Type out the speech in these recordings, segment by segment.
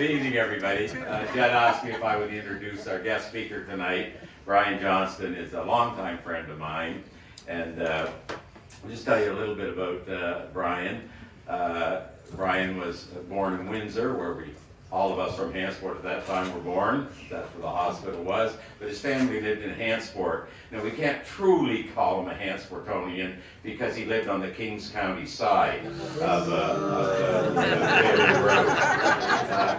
Good evening, everybody. Jed asked me if I would introduce our guest speaker tonight. Brian Johnston is a longtime friend of mine, and I'll just tell you a little bit about Brian. Brian was born in Windsor, where all of us from Hantsport at that time were born. That's where the hospital was. But his family lived in Hantsport. Now, we can't truly call him a Hantsportonian because he lived on the Kings County side of the road.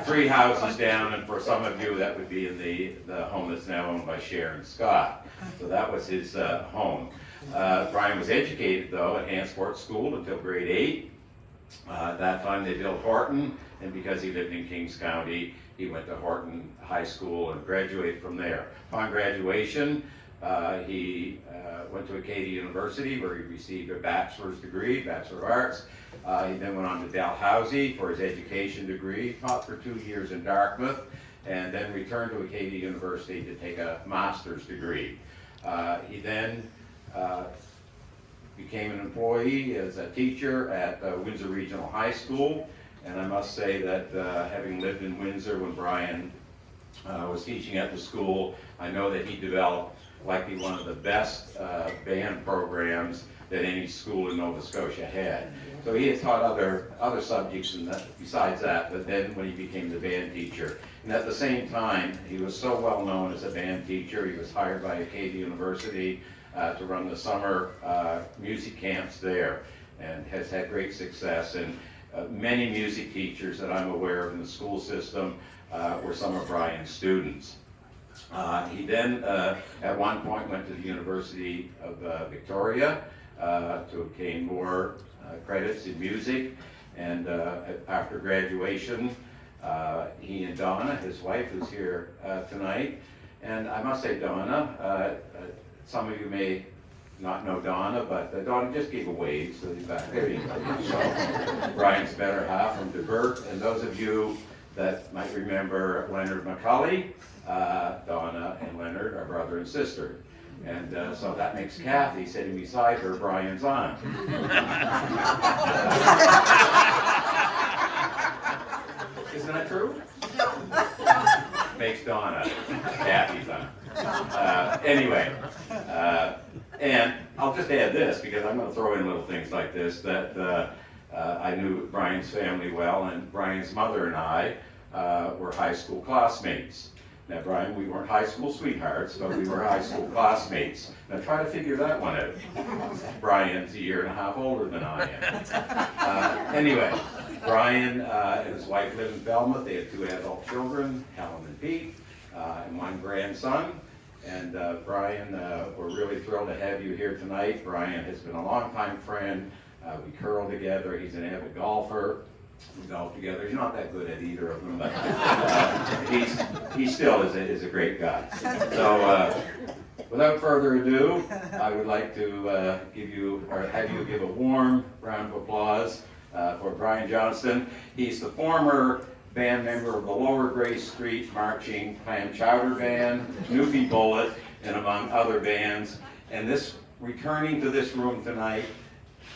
3 houses down, and for some of you, that would be in the home that's now owned by Sharon Scott. So that was his home. Brian was educated, though, at Hantsport School until grade 8. At that time, they built Horton, and because he lived in Kings County, he went to Horton High School and graduated from there. Upon graduation, he went to Acadia University, where he received a bachelor's degree, Bachelor of Arts. He then went on to Dalhousie for his education degree, taught for 2 years in Dartmouth, and then returned to Acadia University to take a master's degree. He then became an employee as a teacher at Windsor Regional High School, and I must say that having lived in Windsor when Brian was teaching at the school, I know that he developed likely one of the best band programs that any school in Nova Scotia had. So he had taught other subjects besides that, but then when he became the band teacher, and at the same time, he was so well known as a band teacher, he was hired by Acadia University to run the summer music camps there, and has had great success. And many music teachers that I'm aware of in the school system were some of Brian's students. He then, at one point, went to the University of Victoria to obtain more credits in music, and after graduation, he and Donna, his wife, who's here tonight, and I must say, Donna, some of you may not know Donna, but Donna just gave a wave, so he's back there. So, Brian's better half from DeBert, and those of you that might remember Leonard McCulley, Donna and Leonard are brother and sister. And so that makes Kathy sitting beside her, Brian's aunt. Isn't that true? Makes Donna Kathy's aunt. Anyway, and I'll just add this, because I'm going to throw in little things like this, that I knew Brian's family well, and Brian's mother and I were high school classmates. Now, Brian, we weren't high school sweethearts, but we were high school classmates. Now, try to figure that one out. Brian's a year and a half older than I am. Anyway, Brian and his wife lived in Falmouth. They had 2 adult children, Helen and Pete, and 1 grandson. And Brian, we're really thrilled to have you here tonight. Brian has been a longtime friend. We curl together. He's an avid golfer. We golf together. He's not that good at either of them, but he still is a great guy. So without further ado, I would like to have you give a warm round of applause for Brian Johnston. He's the former band member of the Lower Grace Street Marching Clam Chowder Band, Newbie Bullet, and among other bands. And this returning to this room tonight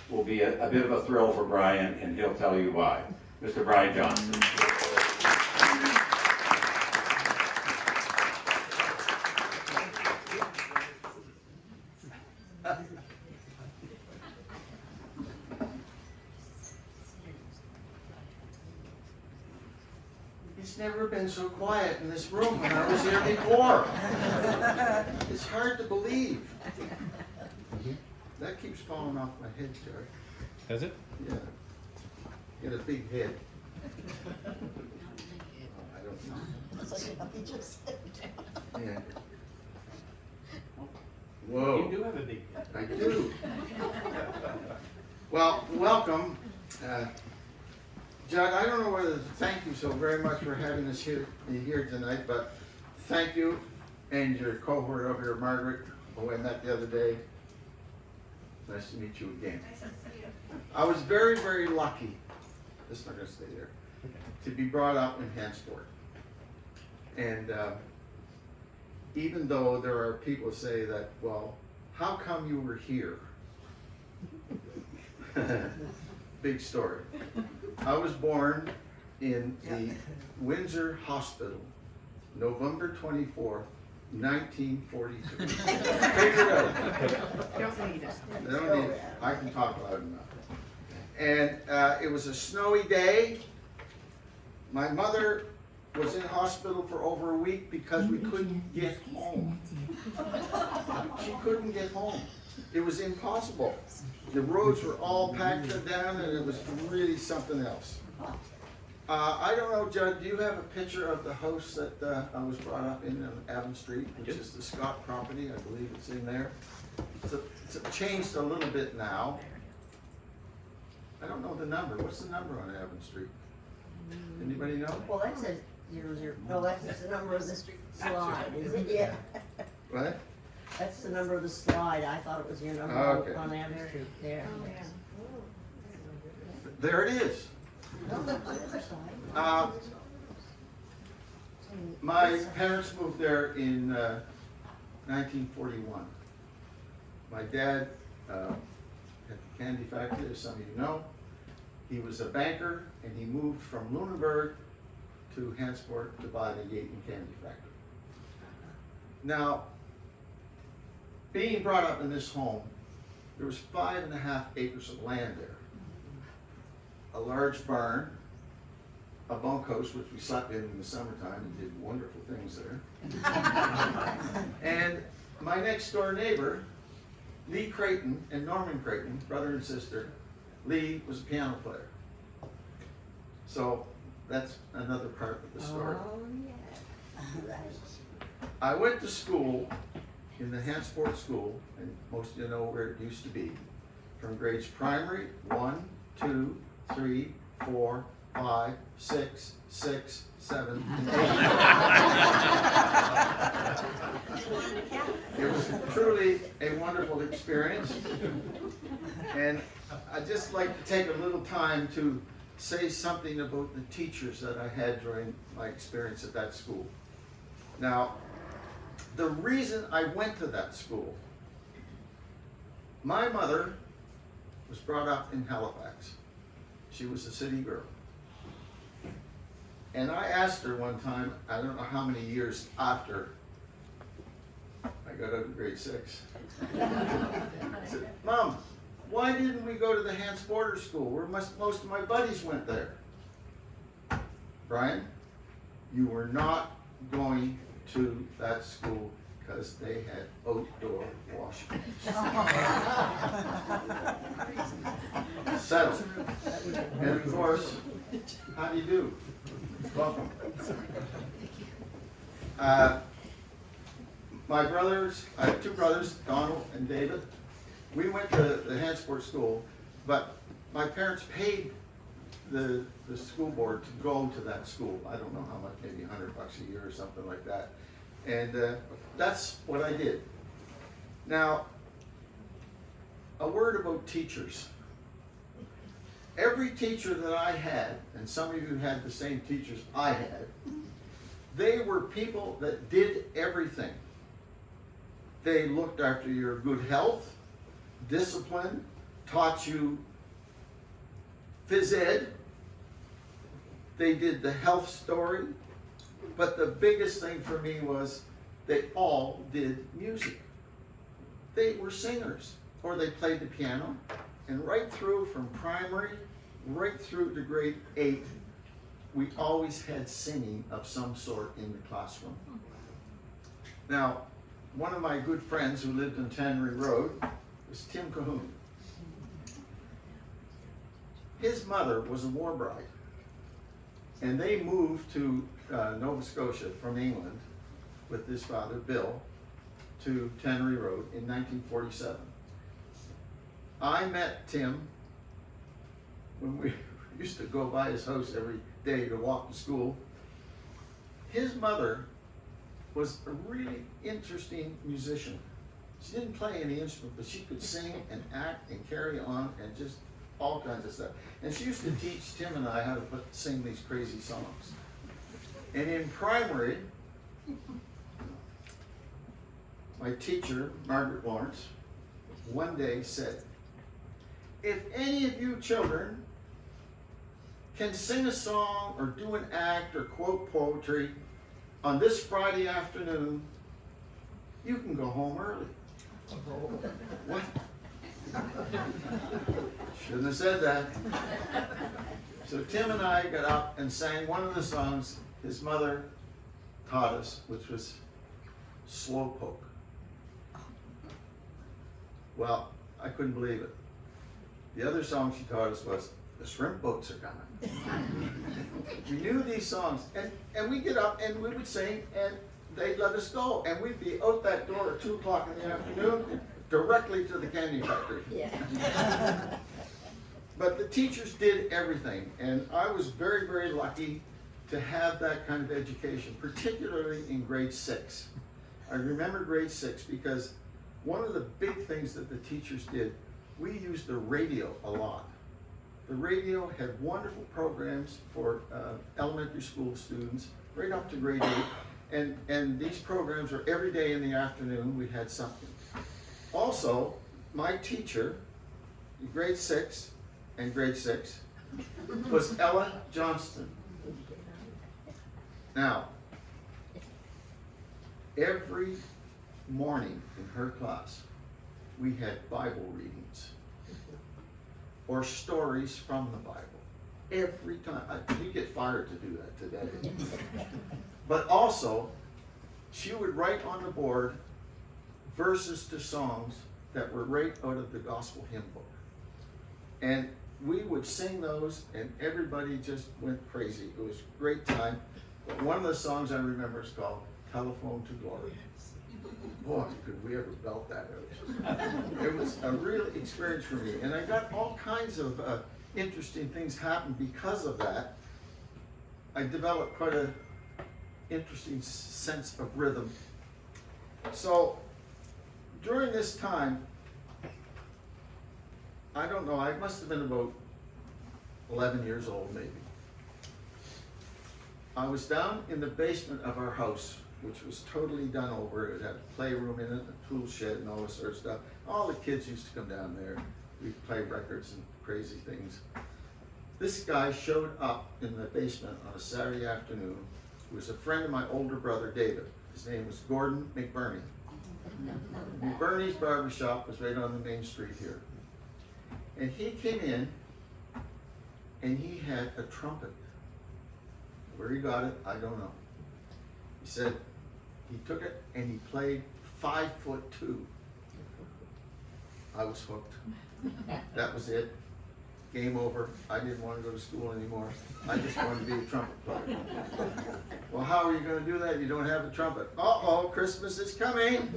will be a bit of a thrill for Brian, and he'll tell you why. Mr. Brian Johnston. It's never been so quiet in this room when I was here before. It's hard to believe. That keeps falling off my head, Jerry. Does it? Yeah. Get a big head. I don't know. Yeah. Whoa. You do have a big head. I do. Well, welcome. Judd, I don't know whether to thank you so very much for having us here tonight, but thank you and your cohort over here, Margaret, who I met the other day. Nice to meet you again. Nice to see you. I was very, very lucky, this is not going to stay there, to be brought up in Hantsport. And even though there are people who say that, well, how come you were here? Big story. I was born in the Windsor Hospital, November 24th, 1943. Figure it out. Don't need it. I don't need, I can talk loud enough. And it was a snowy day. My mother was in hospital for over a week because we couldn't get home. She couldn't get home. It was impossible. The roads were all packed down and it was really something else. I don't know, Judd, do you have a picture of the house that I was brought up in on Avon Street, which is the Scott property? I believe it's in there. It's changed a little bit now. I don't know the number. What's the number on Avon Street? Anybody know? Well, that says 00, no, that's the number of the slide, is it? Yeah. What? That's the number of the slide, I thought it was your number Okay. on Avenue Street, there. There it is. My parents moved there in 1941. My dad had the candy factory, as some of you know. He was a banker, and he moved from Lunenburg to Hantsport to buy the Yaten candy factory. Now, being brought up in this home, there was 5.5 acres of land there. A large barn, a bunkhouse, which we slept in the summertime and did wonderful things there. And my next door neighbor, Lee Creighton and Norman Creighton, brother and sister, Lee was a piano player. So that's another part of the story. Oh, yeah. I went to school in the Hantsport school, and most of you know where it used to be, from grades primary 1, 2, 3, 4, 5, 6, 6, 7, and 8. It was truly a wonderful experience. And I'd just like to take a little time to say something about the teachers that I had during my experience at that school. Now, the reason I went to that school, my mother was brought up in Halifax. She was a city girl. And I asked her one time, I don't know how many years after I got out of grade 6. I said, Mom, why didn't we go to the Hantsporter school where most of my buddies went there? Brian, you were not going to that school because they had outdoor washing. Settled. And of course, how do you do? Welcome. My brothers, I have 2 brothers, Donald and David. We went to the Hantsport school, but my parents paid the school board to go to that school. I don't know how much, maybe $100 a year or something like that. And that's what I did. Now, a word about teachers. Every teacher that I had, and some of you had the same teachers I had, they were people that did everything. They looked after your good health, discipline, taught you phys ed. They did the health story. But the biggest thing for me was they all did music. They were singers, or they played the piano. And right through from primary, right through to grade 8, we always had singing of some sort in the classroom. Now, one of my good friends who lived on Tannery Road was Tim Cahoon. His mother was a war bride, and they moved to Nova Scotia from England with his father, Bill, to Tannery Road in 1947. I met Tim when we used to go by his house every day to walk to school. His mother was a really interesting musician. She didn't play any instrument, but she could sing and act and carry on and just all kinds of stuff. And she used to teach Tim and I how to sing these crazy songs. And in primary, my teacher, Margaret Lawrence, one day said, if any of you children can sing a song or do an act or quote poetry on this Friday afternoon, you can go home early. What? Shouldn't have said that. So Tim and I got up and sang one of the songs his mother taught us, which was Slowpoke. Well, I couldn't believe it. The other song she taught us was The Shrimp Boats Are Coming. We knew these songs, and we'd get up and we would sing, and they'd let us go, and we'd be out that door at 2 o'clock in the afternoon, directly to the candy factory. Yeah. But the teachers did everything, and I was very, very lucky to have that kind of education, particularly in grade 6. I remember grade 6 because one of the big things that the teachers did, we used the radio a lot. The radio had wonderful programs for elementary school students, right up to grade 8, and these programs were every day in the afternoon, we had something. Also, my teacher, in grade 6 and grade 6, was Ella Johnston. Now, every morning in her class, we had Bible readings or stories from the Bible. Every time. You get fired to do that today. But also, she would write on the board verses to songs that were right out of the gospel hymn book. And we would sing those, and everybody just went crazy. It was a great time. But one of the songs I remember is called Telephone to Glory. Boy, could we ever belt that out. It was a real experience for me. And I got all kinds of interesting things happen because of that. I developed quite an interesting sense of rhythm. So during this time, I don't know, I must have been about 11 years old maybe. I was down in the basement of our house, which was totally done over. It had a playroom in it, a tool shed and all this sort of stuff. All the kids used to come down there. We'd play records and crazy things. This guy showed up in the basement on a Saturday afternoon. He was a friend of my older brother, David. His name was Gordon McBurney. McBurney's barbershop was right on the main street here. And he came in and he had a trumpet. Where he got it, I don't know. He said he took it and he played 5'2". I was hooked. That was it. Game over. I didn't want to go to school anymore. I just wanted to be a trumpet player. Well, how are you going to do that? You don't have a trumpet. Uh-oh, Christmas is coming.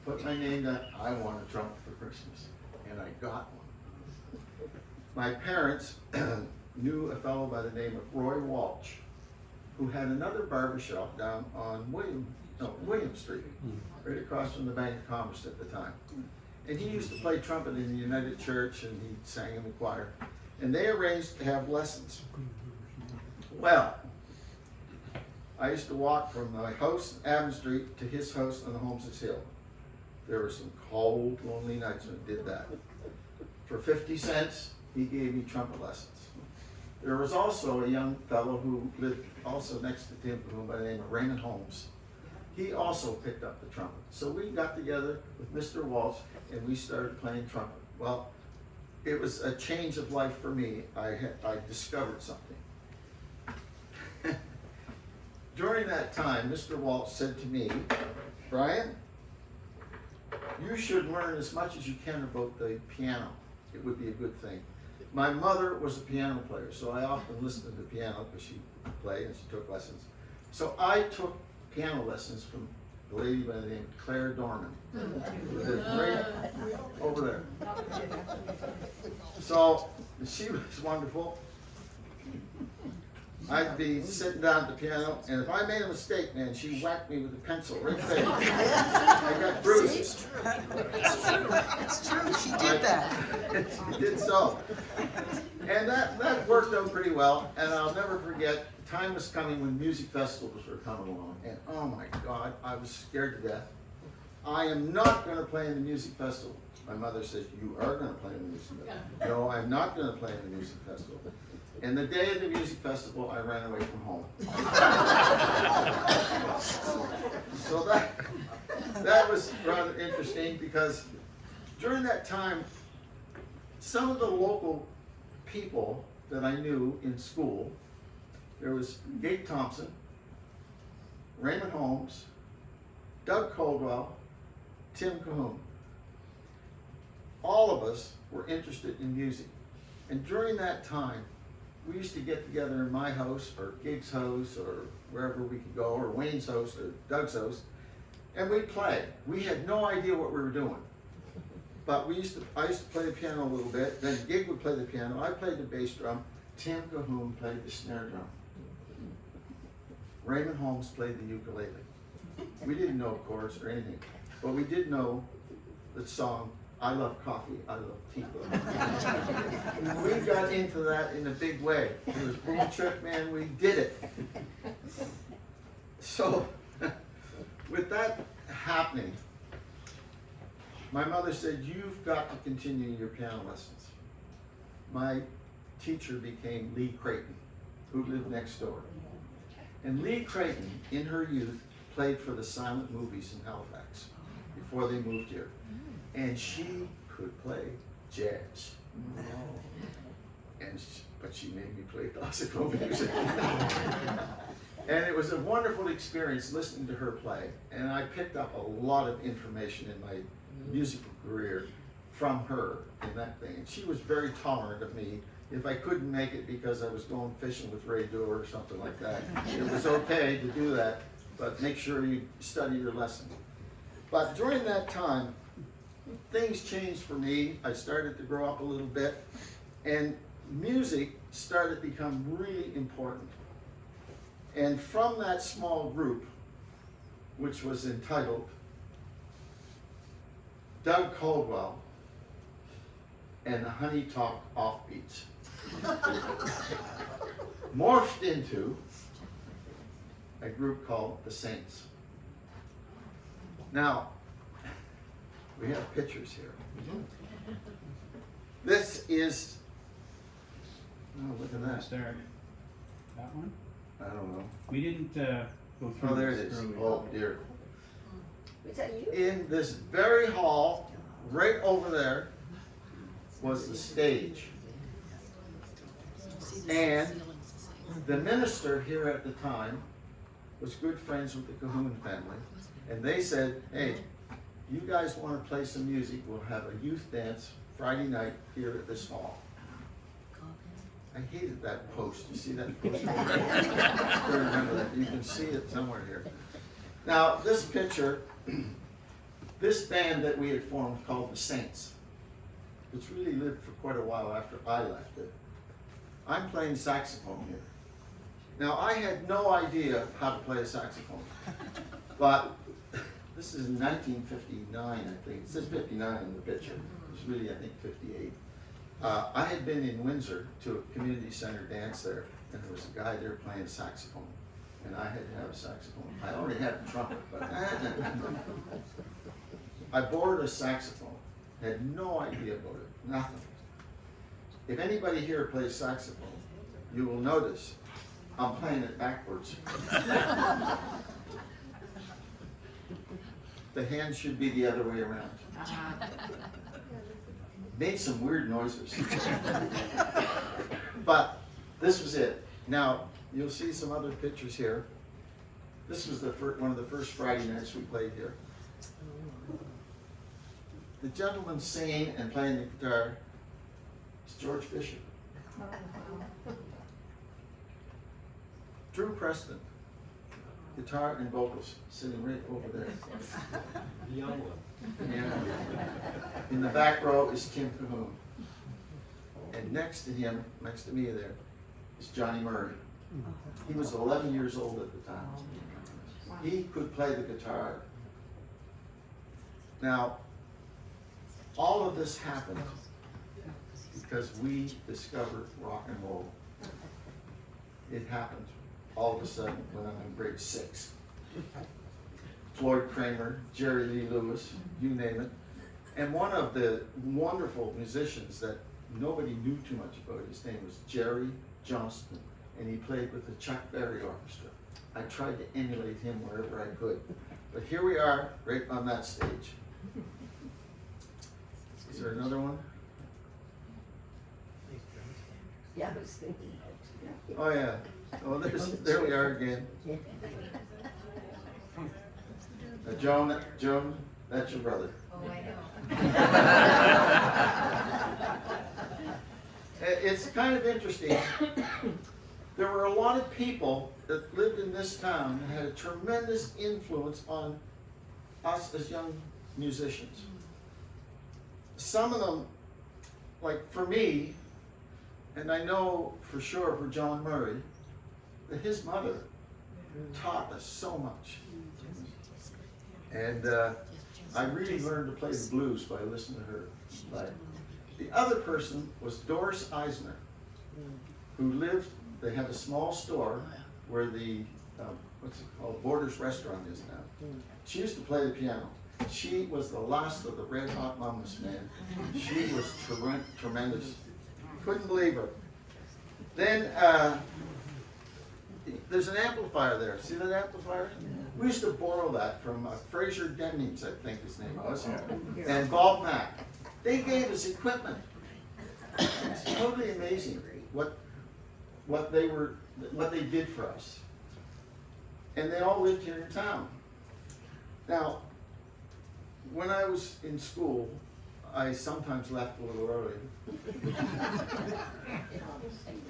Put my name down. I want a trumpet for Christmas. And I got one. My parents knew a fellow by the name of Roy Walsh, who had another barbershop down on William Street, right across from the Bank of Commerce at the time. And he used to play trumpet in the United Church, and he sang in the choir. And they arranged to have lessons. Well, I used to walk from my house on Avon Street to his house on the Holmes's Hill. There were some cold, lonely nights when I did that. For 50 cents, he gave me trumpet lessons. There was also a young fellow who lived also next to Tim, by the name of Raymond Holmes. He also picked up the trumpet. So we got together with Mr. Walsh and we started playing trumpet. Well, it was a change of life for me. I discovered something. During that time, Mr. Walsh said to me, Brian, you should learn as much as you can about the piano. It would be a good thing. My mother was a piano player, so I often listened to the piano because she played and she took lessons. So I took piano lessons from a lady by the name of Claire Dorman, who lived right over there. So she was wonderful. I'd be sitting down at the piano, and if I made a mistake, man, she whacked me with a pencil right there. I got bruises. It's true, she did that. She did so. And that worked out pretty well, and I'll never forget, the time was coming when music festivals were coming along, and oh my God, I was scared to death. I am not gonna play in the music festival. My mother says, you are gonna play in the music festival. No, I'm not gonna play in the music festival. And the day of the music festival, I ran away from home. So that was rather interesting because during that time, some of the local people that I knew in school, there was Gabe Thompson, Raymond Holmes, Doug Caldwell, Tim Cahoon. All of us were interested in music. And during that time, we used to get together in my house or Gabe's house or wherever we could go, or Wayne's house or Doug's house, and we'd play. We had no idea what we were doing. But I used to play the piano a little bit, then Gig would play the piano, I played the bass drum, Tim Cahoon played the snare drum. Raymond Holmes played the ukulele. We didn't know chords or anything, but we did know the song, I love coffee, I love tea. We got into that in a big way. It was boom trick, man, we did it. So, with that happening, my mother said, you've got to continue your piano lessons. My teacher became Lee Creighton, who lived next door. And Lee Creighton, in her youth, played for the silent movies in Halifax before they moved here. And she could play jazz. But she made me play classical music. And it was a wonderful experience listening to her play. And I picked up a lot of information in my musical career from her in that thing. And she was very tolerant of me. If I couldn't make it because I was going fishing with Ray Dewar or something like that, it was okay to do that, but make sure you study your lesson. But during that time, things changed for me. I started to grow up a little bit, and music started to become really important. And from that small group, which was entitled Doug Caldwell and the Honey Talk Offbeats, morphed into a group called the Saints. Now, we have pictures here. This is, oh, look at that. There. That one? I don't know. We didn't go through Oh, there it this is. earlier. Oh, dear. Was that you? In this very hall, right over there, was the stage. And the minister here at the time was good friends with the Cahoon family. And they said, hey, you guys want to play some music, we'll have a youth dance Friday night here at this hall. I hated that post. You see that post? I still remember that. You can see it somewhere here. Now, this picture, this band that we had formed called the Saints, which really lived for quite a while after I left it. I'm playing saxophone here. Now, I had no idea how to play a saxophone, but this is 1959, I think. It says 59 in the picture. It's really, I think, 58. I had been in Windsor to a community center dance there, and there was a guy there playing saxophone, and I had to have a saxophone. I already had a trumpet, but I borrowed a saxophone. Had no idea about it, nothing. If anybody here plays saxophone, you will notice I'm playing it backwards. The hand should be the other way around. Made some weird noises. But this was it. Now, you'll see some other pictures here. This was one of the first Friday nights we played here. The gentleman singing and playing the guitar is George Fisher. Drew Preston, guitar and vocals, sitting right over there. The young one. And in the back row is Tim Cahoon. And next to him, next to me there, is Johnny Murray. He was 11 years old at the time. He could play the guitar. Now, all of this happened because we discovered rock and roll. It happened all of a sudden when I'm in grade 6. Floyd Kramer, Jerry Lee Lewis, you name it. And one of the wonderful musicians that nobody knew too much about, his name was Jerry Johnston, and he played with the Chuck Berry Orchestra. I tried to emulate him wherever I could. But here we are, right on that stage. Is there another one? Yeah, I was thinking that. Oh, yeah. Oh, there we are again. Joan, that's your brother. Oh, I know. It's kind of interesting. There were a lot of people that lived in this town that had a tremendous influence on us as young musicians. Some of them, like for me, and I know for sure for John Murray, that his mother taught us so much. And I really learned to play the blues by listening to her play. The other person was Doris Eisner, who lived, they had a small store where the, what's it called, Borders Restaurant is now. She used to play the piano. She was the last of the Red Hot Mamas, man. She was tremendous. Couldn't believe her. Then, there's an amplifier there. See that amplifier? We used to borrow that from Fraser Dennings, I think his name was, and Bob Mack. They gave us equipment. It's totally amazing what they did for us. And they all lived here in town. Now, when I was in school, I sometimes left a little early.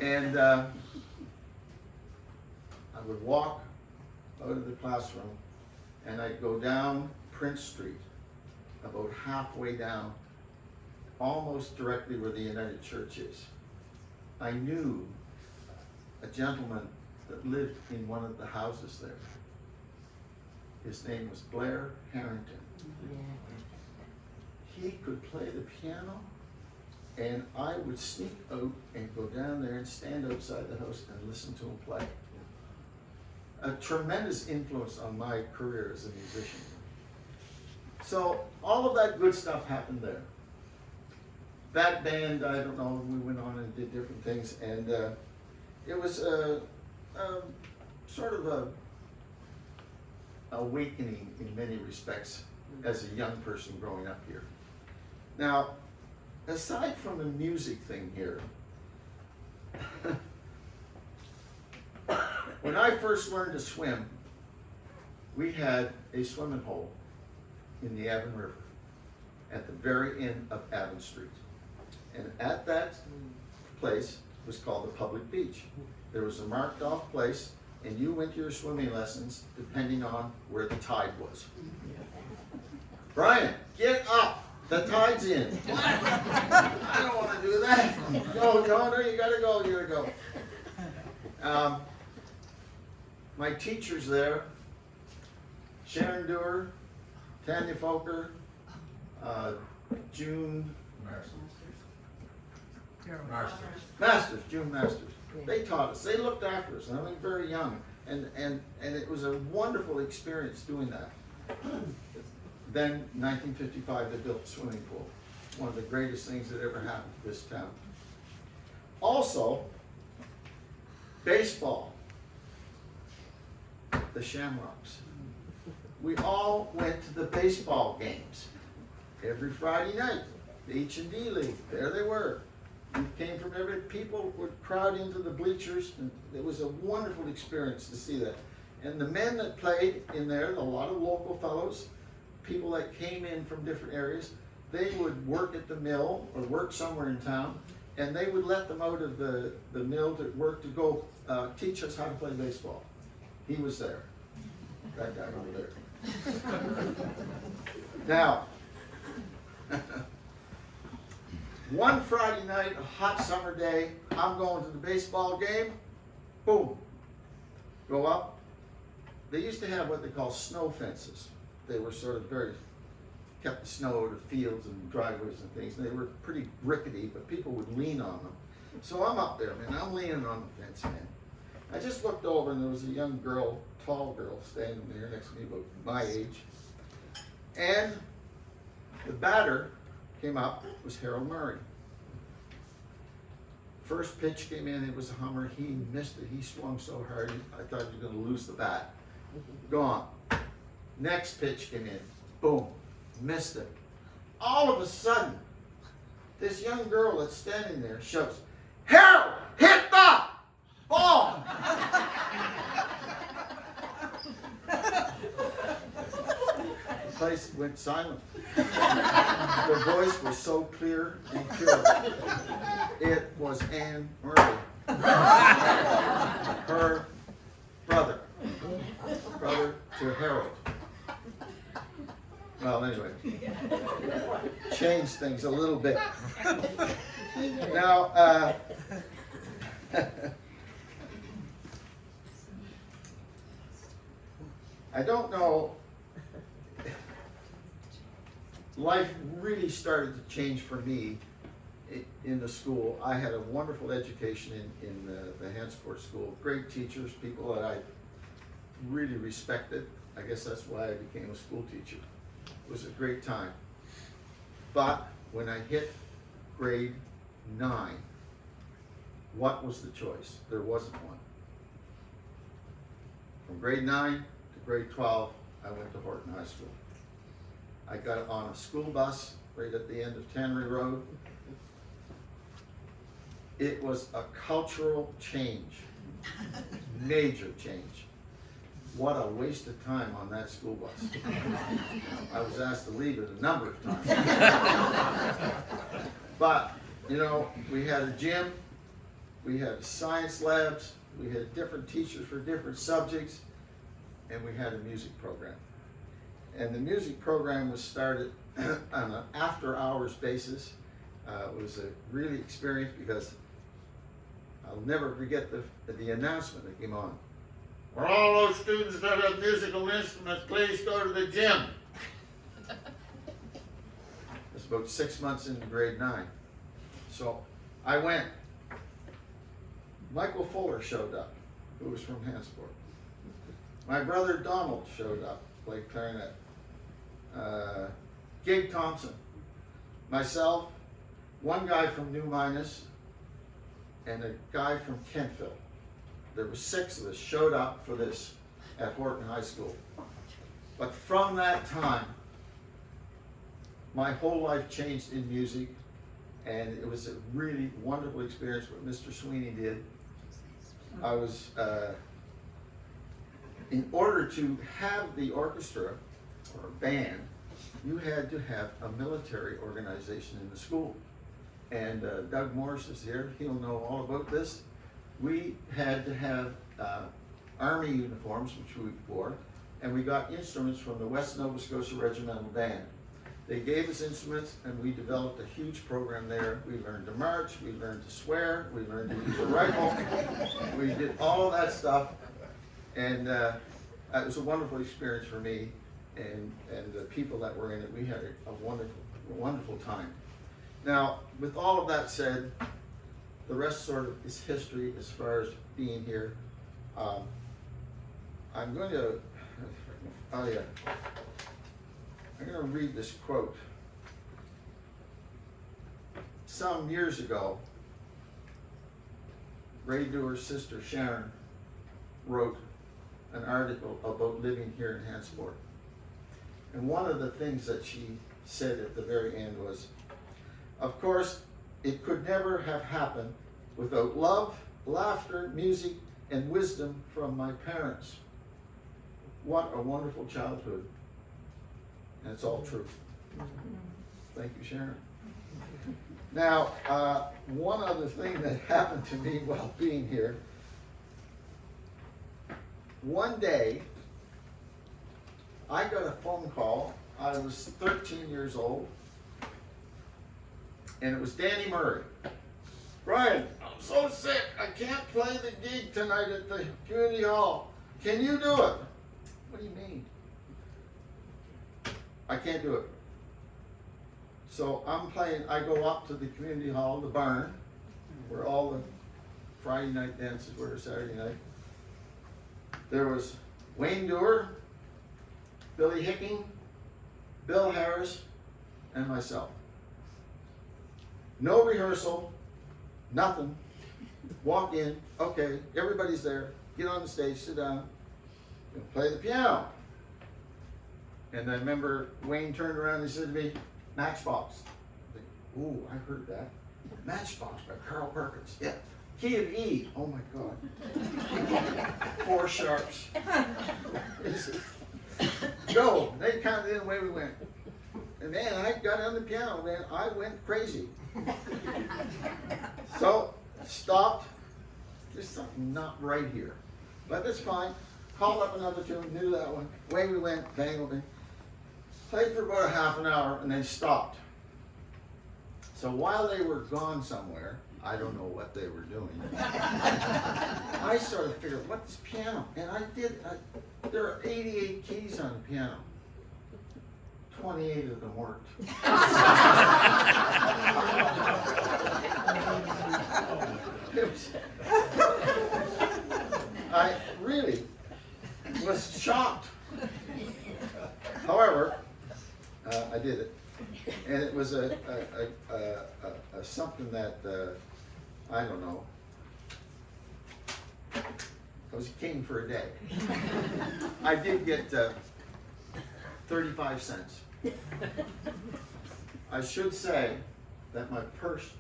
And I would walk out of the classroom and I'd go down Prince Street, about halfway down, almost directly where the United Church is. I knew a gentleman that lived in one of the houses there. His name was Blair Harrington. He could play the piano, and I would sneak out and go down there and stand outside the house and listen to him play. A tremendous influence on my career as a musician. So all of that good stuff happened there. That band, I don't know, we went on and did different things, and it was sort of a awakening in many respects as a young person growing up here. Now, aside from the music thing here, when I first learned to swim, we had a swimming hole in the Avon River at the very end of Avon Street. And at that place was called the public beach. There was a marked off place, and you went to your swimming lessons depending on where the tide was. Brian, get up! The tide's in. I don't want to do that. No, you gotta go. My teachers there, Sharon Dewar, Tanya Folker, June Masters. They taught us. They looked after us. I was very young, and it was a wonderful experience doing that. Then, 1955, they built a swimming pool. One of the greatest things that ever happened to this town. Also, baseball. The Shamrocks. We all went to the baseball games every Friday night. The H&D League, there they were. We came from people would crowd into the bleachers, and it was a wonderful experience to see that. And the men that played in there, a lot of local fellows, people that came in from different areas, they would work at the mill or work somewhere in town, and they would let them out of the mill to work to go teach us how to play baseball. He was there, that guy over there. Now, one Friday night, a hot summer day, I'm going to the baseball game, boom, go up. They used to have what they call snow fences. They were sort of kept the snow out of fields and driveways and things. And they were pretty rickety, but people would lean on them. So I'm up there, man, I'm leaning on the fence, man. I just looked over and there was a young girl tall girl standing there next to me, about my age. And the batter came up, was Harold Murray. First pitch came in, it was a hummer. He missed it. He swung so hard, I thought he was going to lose the bat. Gone. Next pitch came in. Boom. Missed it. All of a sudden, this young girl that's standing there shouts, "Harold, hit the ball!" The place went silent. The voice was so clear and pure. It was Anne Murray. Her brother to Harold. Well, anyway, change things a little bit. Now, I don't know, life really started to change for me in the school. I had a wonderful education in the Hantsport school, great teachers, people that I really respected. I guess that's why I became a school teacher. It was a great time. But when I hit grade 9, what was the choice? There wasn't one. From grade 9 to grade 12, I went to Horton High School. I got on a school bus right at the end of Tannery Road. It was a cultural change, major change. What a waste of time on that school bus. I was asked to leave it a number of times. But, you know, we had a gym, we had science labs, we had different teachers for different subjects, and we had a music program. And the music program was started on an after-hours basis. It was a really experience because I'll never forget the announcement that came on. For all those students that have musical instruments, please go to the gym. It was about 6 months into grade 9. So I went. Michael Fuller showed up, who was from Hantsport. My brother Donald showed up, played clarinet. Gabe Thompson, myself, one guy from New Minas, and a guy from Kentville. There were 6 of us showed up for this at Horton High School. But from that time, my whole life changed in music, and it was a really wonderful experience what Mr. Sweeney did. I was, in order to have the orchestra or band, you had to have a military organization in the school. And Doug Morris is here, he'll know all about this. We had to have Army uniforms, which we wore, and we got instruments from the West Nova Scotia Regimental Band. They gave us instruments, and we developed a huge program there. We learned to march, we learned to swear, we learned to use a rifle. We did all of that stuff, and it was a wonderful experience for me and the people that were in it. We had a wonderful, wonderful time. Now, with all of that said, the rest sort of is history as far as being here. I'm going to read this quote. Some years ago, Ray Dewar's sister Sharon wrote an article about living here in Hantsport. And one of the things that she said at the very end was, of course, it could never have happened without love, laughter, music, and wisdom from my parents. What a wonderful childhood. And it's all true. Thank you, Sharon. Now, one other thing that happened to me while being here. One day, I got a phone call. I was 13 years old. And it was Danny Murray. Brian, I'm so sick. I can't play the gig tonight at the community hall. Can you do it? What do you mean? I can't do it. So I'm playing, I go up to the community hall, the barn, where all the Friday night dances were, Saturday night. There was Wayne Dewar, Billy Hicking, Bill Harris, and myself. No rehearsal, nothing. Walk in, okay, everybody's there, get on the stage, sit down, and play the piano. And I remember Wayne turned around and said to me, Matchbox. I think, ooh, I heard that. Matchbox by Carl Perkins, yeah. Key of E, oh my God. 4 sharps. He said, go, they counted in, away we went. And man, I got on the piano, man, I went crazy. So, stopped, there's something not right here. But that's fine. Called up another tune, knew that one. Away we went, bang, bang. Played for about a half an hour and then stopped. So while they were gone somewhere, I don't know what they were doing. I started figuring, what is piano? And there are 88 keys on the piano. 28 of them worked. I really was shocked. However, I did it, and it was a something that I don't know. I was king for a day. I did get 35 cents. I should say that my first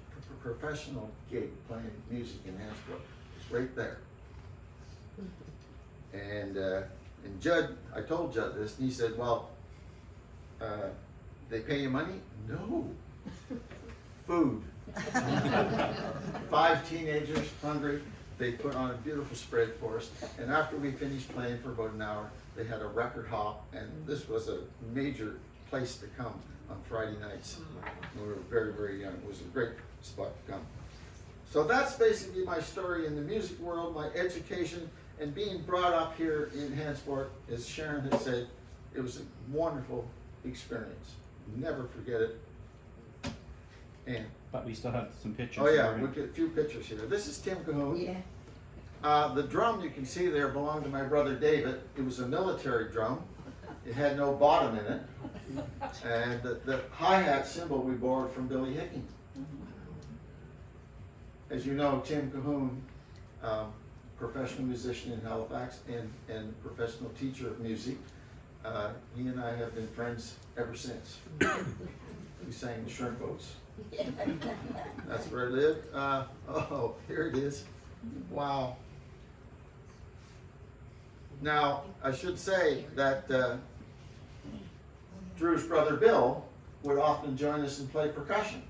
professional gig playing music in Hantsport was right there. And Judd, I told Judd this, and he said, well, they pay you money? No. Food. 5 teenagers, hungry. They put on a beautiful spread for us. And after we finished playing for about an hour, they had a record hop, and this was a major place to come on Friday nights. We were very, very young. It was a great spot to come. So that's basically my story in the music world, my education, and being brought up here in Hantsport, as Sharon had said, it was a wonderful experience. Never forget it. And But we still have some pictures. oh yeah, We're we'll gonna- get a few pictures here. This is Tim Cahoon. Yeah. The drum you can see there belonged to my brother David. It was a military drum. It had no bottom in it. And the hi-hat cymbal we borrowed from Billy Hicking. As you know, Tim Cahoon, professional musician in Halifax and professional teacher of music. He and I have been friends ever since. We sang the shrimp boats. That's where I lived. Oh, here it is. Wow. Now, I should say that Drew's brother Bill would often join us and play percussion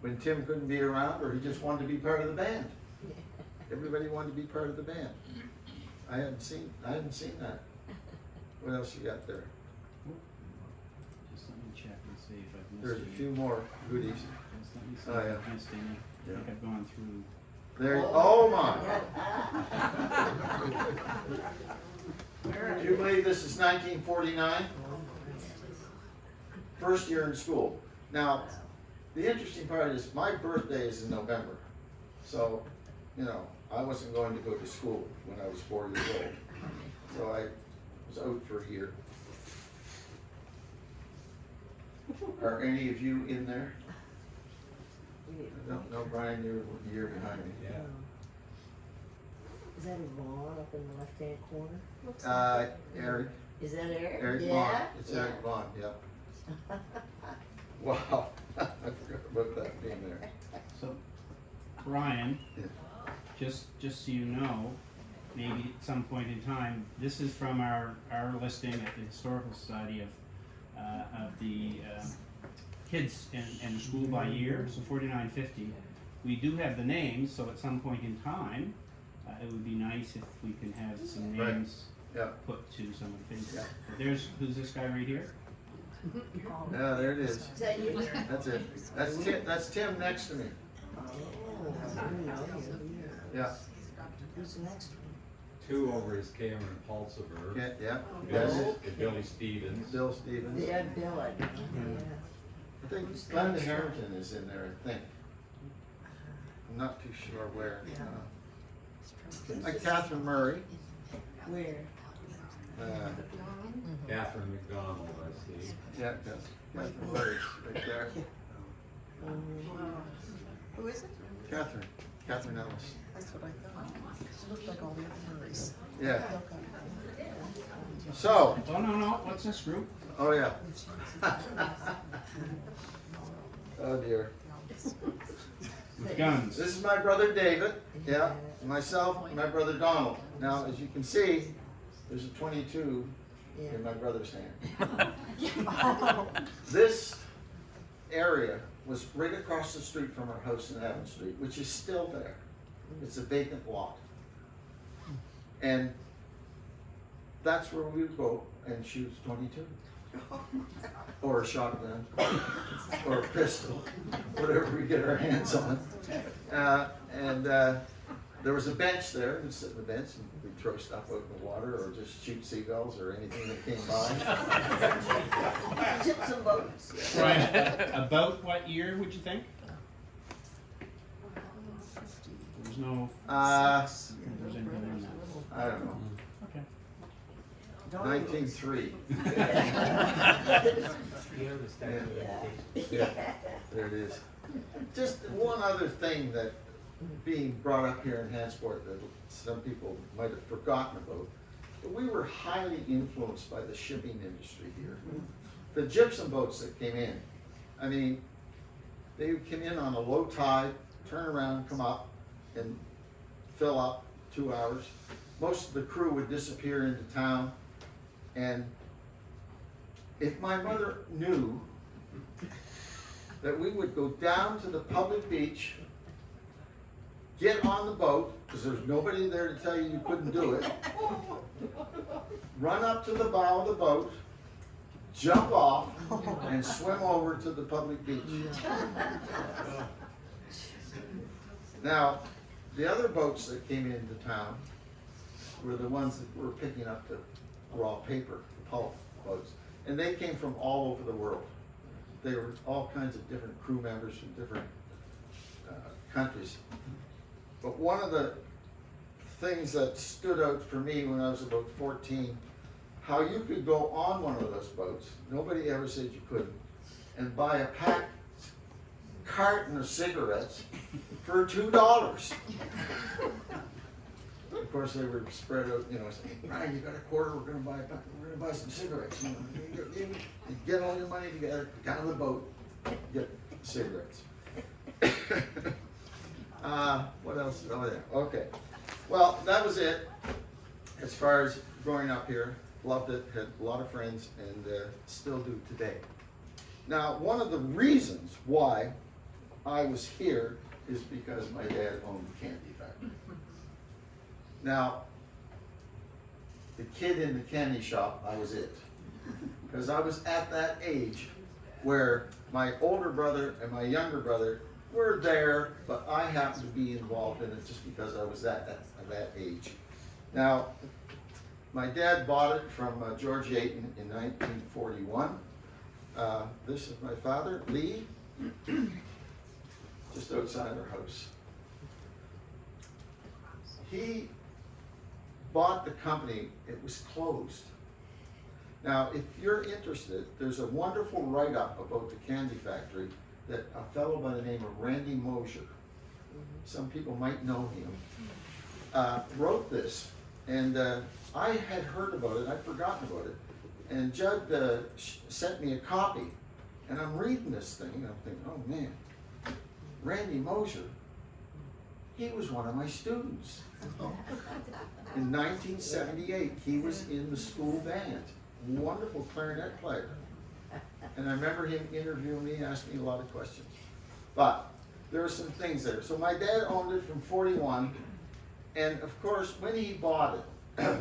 when Tim couldn't be around or he just wanted to be part of the band. Everybody wanted to be part of the band. I hadn't seen that. What else you got there? Just let me check and see if I've missed There's a any. few more goodies. Just let me see Oh, if yeah. I've missed any. I think Yeah. I've gone through. There. Oh my! Do you believe this is 1949? First year in school. Now, the interesting part is my birthday is in November. So, you know, I wasn't going to go to school when I was 4 years old. So I was out for a year. Are any of you in there? No, Brian, you're a year behind me. Yeah. Is that Yvonne up in the left-hand corner? Eric. Is that Eric? Eric Vaughn. Yeah. It's Eric Vaughn, yeah. Wow, I forgot about that being there. So, Brian, Yeah. just so you know, maybe at some point in time, this is from our listing at the Historical Society of the kids in the school by year, so 4950. We do have the names, so at some point in time, it would be nice if we can have some Right. names Yeah, put to some of the things. Yeah. Who's this guy right here? yeah, there it is. Is that you? That's it. That's Tim next to me. Oh, I didn't know you. Yeah, Who's the next one? 2 over is Cameron Pulsiver. yeah. Bill, Billy Stevens. Bill Stevens. Yeah, Bill, I know. I think Glenda Harrington is in there, I think. I'm not too sure where. Catherine Murray. Where? Catherine McDonald, I see. Yeah, Catherine Larry's right there. Who is it? Catherine Ellis. That's what I thought. She looked like all the other Marys. Yeah. Okay. So, Oh, no, what's this group? oh yeah. Oh dear. With guns. This is my brother David. Yeah. Myself, and my brother Donald. Now, as you can see, there's a 22 in my brother's hand. This area was right across the street from our house in Evans Street, which is still there. It's a vacant lot. And that's where we would go and shoot 22. Or a shotgun, or a pistol, whatever we get our hands on. There was a bench there, we'd sit on the bench and we'd throw stuff out in the water or just shoot seagulls or anything that came by. Gypsum boats. Right. About what year would you think? There's no, there's anything in that. I don't know, Okay. 1903. Yeah. There it is. Just one other thing that being brought up here in Hantsport that some people might have forgotten about, but we were highly influenced by the shipping industry here. The gypsum boats that came in, I mean, they would come in on a low tide, turn around, come up, and fill up 2 hours. Most of the crew would disappear into town, and if my mother knew that we would go down to the public beach, get on the boat, because there's nobody there to tell you you couldn't do it, run up to the bow of the boat, jump off, and swim over to the public beach. Now, the other boats that came into town were the ones that were picking up the raw paper, the pulp boats, and they came from all over the world. They were all kinds of different crew members from different countries. But one of the things that stood out for me when I was about 14, how you could go on one of those boats, nobody ever said you couldn't, and buy a carton of cigarettes for $2. Of course, they were spread out, you know, saying, Brian, you got a quarter, we're gonna buy some cigarettes. You know, you get all your money together, get on the boat, get cigarettes. What else? Oh, yeah. Okay. Well, that was it. As far as growing up here, loved it, had a lot of friends, and still do today. Now, one of the reasons why I was here is because my dad owned a candy factory. Now, the kid in the candy shop, I was it. Because I was at that age where my older brother and my younger brother were there, but I happened to be involved in it just because I was at that age. Now, my dad bought it from George Yaton in 1941. This is my father, Lee, just outside our house. He bought the company, it was closed. Now, if you're interested, there's a wonderful write-up about the candy factory that a fellow by the name of Randy Mosier, some people might know him, wrote this. And I had heard about it, I'd forgotten about it. And Judd sent me a copy. And I'm reading this thing, and I'm thinking, oh man, Randy Mosier, he was one of my students. In 1978, he was in the school band, wonderful clarinet player. And I remember him interviewing me, asking me a lot of questions. But there are some things there. So my dad owned it from 41, and of course, when he bought it,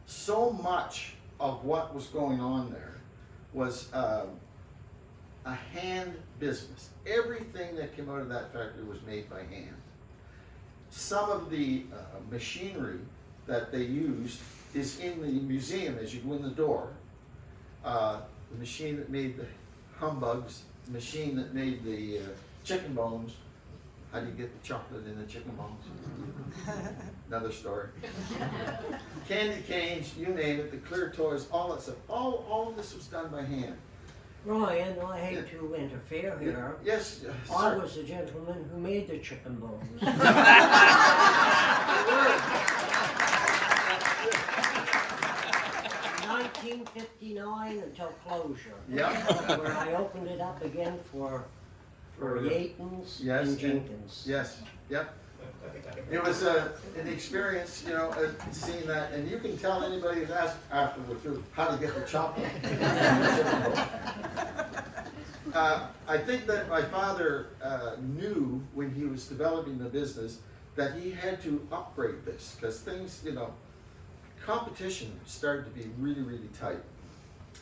so much of what was going on there was a hand business. Everything that came out of that factory was made by hand. Some of the machinery that they used is in the museum as you go in the door. The machine that made the humbugs, the machine that made the chicken bones, How do you get the chocolate in the chicken bones? Another story. Candy canes, you name it, the clear toys, all that stuff. All of this was done by hand. Ryan, I hate to interfere here. Yes, I sir. was the gentleman who made the chicken bones. 1959 until closure, Yeah. where I opened it up again for Yaton's Yes, and Jenkins. Yes, yep. It was an experience, you know, seeing that, and you can tell anybody who's asked afterwards too, how to get the chocolate. I think that my father knew when he was developing the business that he had to upgrade this, because things, you know, competition started to be really, really tight.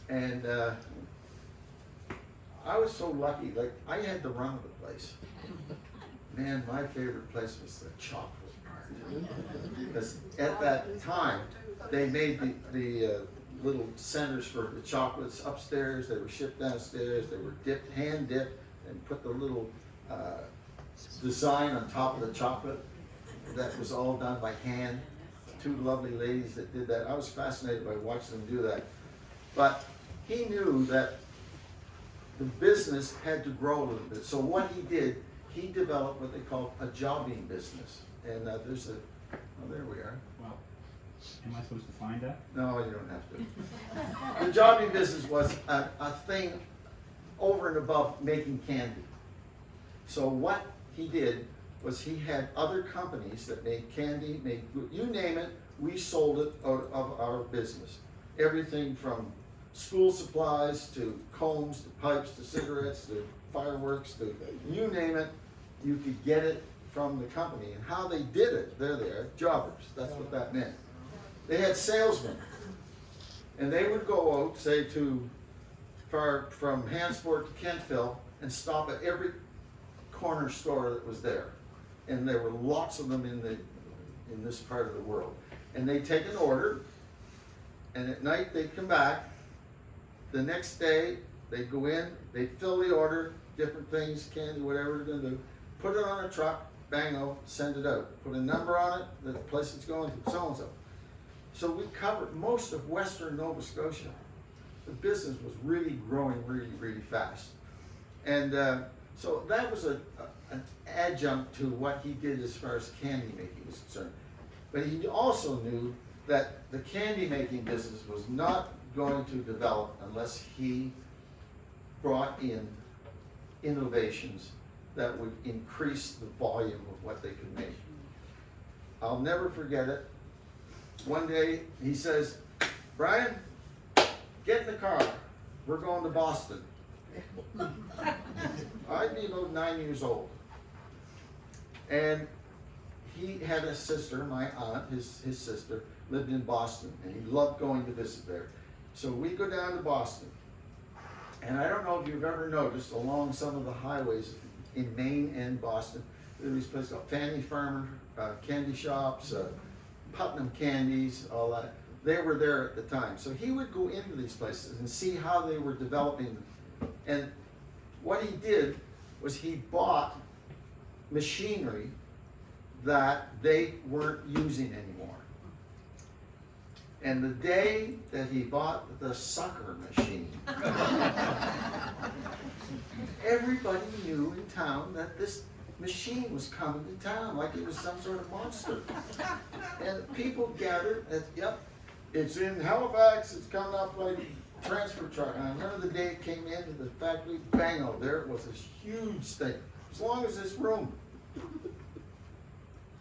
And I was so lucky, like, I had the run of the place. Man, my favorite place was the chocolate part. Because at that time, they made the little centers for the chocolates upstairs, they were shipped downstairs, they were dipped, hand dipped, and put the little design on top of the chocolate. That was all done by hand. Two lovely ladies that did that. I was fascinated by watching them do that. But he knew that the business had to grow a little bit. So what he did, he developed what they call a jobbing business. And there's a, oh, there we are. Well, am I supposed to find that? No, you don't have to. The jobbing business was a thing over and above making candy. So what he did was he had other companies that made candy, made, you name it, we sold it out of our business. Everything from school supplies to combs to pipes to cigarettes to fireworks to you name it, you could get it from the company. And how they did it, there they are, jobbers, that's what that meant. They had salesmen, and they would go out, say from Hantsport to Kentville, and stop at every corner store that was there. And there were lots of them in this part of the world. And they'd take an order, and at night they'd come back. The next day, they'd go in, they'd fill the order, different things, candy, whatever they're gonna do, put it on a truck, bango, send it out. Put a number on it, the place it's going to, so-and-so. So we covered most of western Nova Scotia. The business was really growing really, really fast. And so that was an adjunct to what he did as far as candy making was concerned. But he also knew that the candy making business was not going to develop unless he brought in innovations that would increase the volume of what they could make. I'll never forget it. One day he says, "Brian, get in the car. We're going to Boston." I'd be about 9 years old. And he had a sister, my aunt, his sister, lived in Boston, and he loved going to visit there. So we go down to Boston. And I don't know if you've ever noticed along some of the highways in Maine and Boston, there are these places called Fanny Farmer candy shops, Putnam Candies, all that. They were there at the time. So he would go into these places and see how they were developing. And what he did was he bought machinery that they weren't using anymore. And the day that he bought the sucker machine, everybody knew in town that this machine was coming to town like it was some sort of monster. And people gathered, yep, it's in Halifax, it's coming up like transfer truck. And I remember the day it came into the factory, bango, there it was, this huge thing, as long as this room.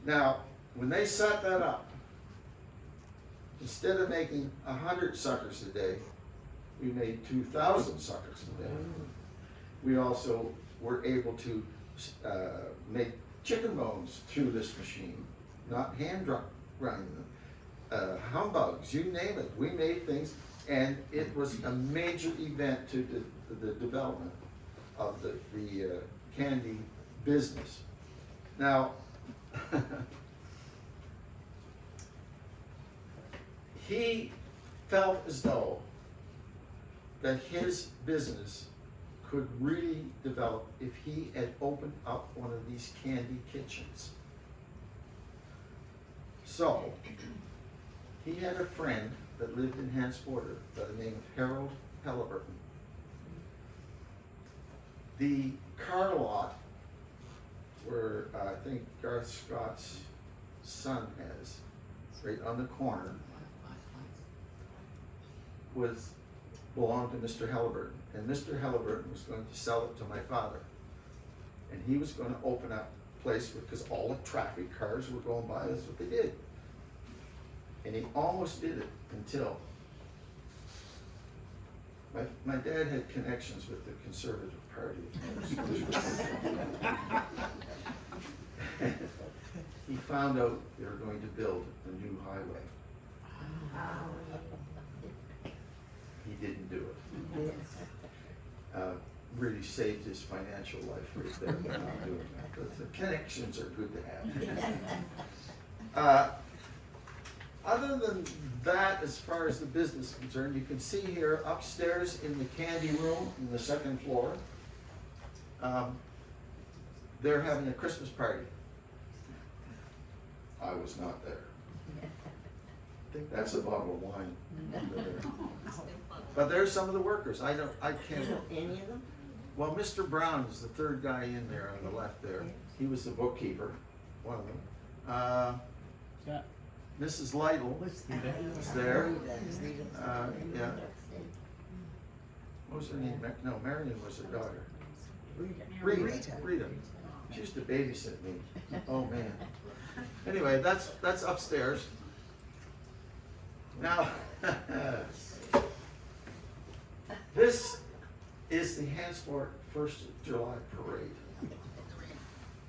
Now, when they set that up, instead of making 100 suckers a day, we made 2,000 suckers a day. We also were able to make chicken bones through this machine, not hand grinding them. Humbugs, you name it, we made things, and it was a major event to the development of the candy business. Now, he felt as though that his business could really develop if he had opened up one of these candy kitchens. So, he had a friend that lived in Hantsport by the name of Harold Halliburton. The car lot where I think Garth Scott's son has, right on the corner, belonged to Mr. Halliburton. And Mr. Halliburton was going to sell it to my father. And he was going to open up a place because all the traffic cars were going by, that's what they did. And he almost did it until my dad had connections with the Conservative Party. He found out they were going to build a new highway. He didn't do it. Really saved his financial life right there by not doing that. But the connections are good to have. Other than that, as far as the business is concerned, you can see here upstairs in the candy room in the second floor, they're having a Christmas party. I was not there. I think that's a bottle of wine under there. But there's some of the workers. I can't. Any of them? Well, Mr. Brown is the third guy in there on the left there. He was the bookkeeper, one of them. Yeah. Mrs. Lytle Was there. Yeah. What was her name? No, Marion was her daughter. Rita. She used to babysit me. Oh, man. Anyway, that's upstairs. Now, this is the Hantsport 1st of July parade.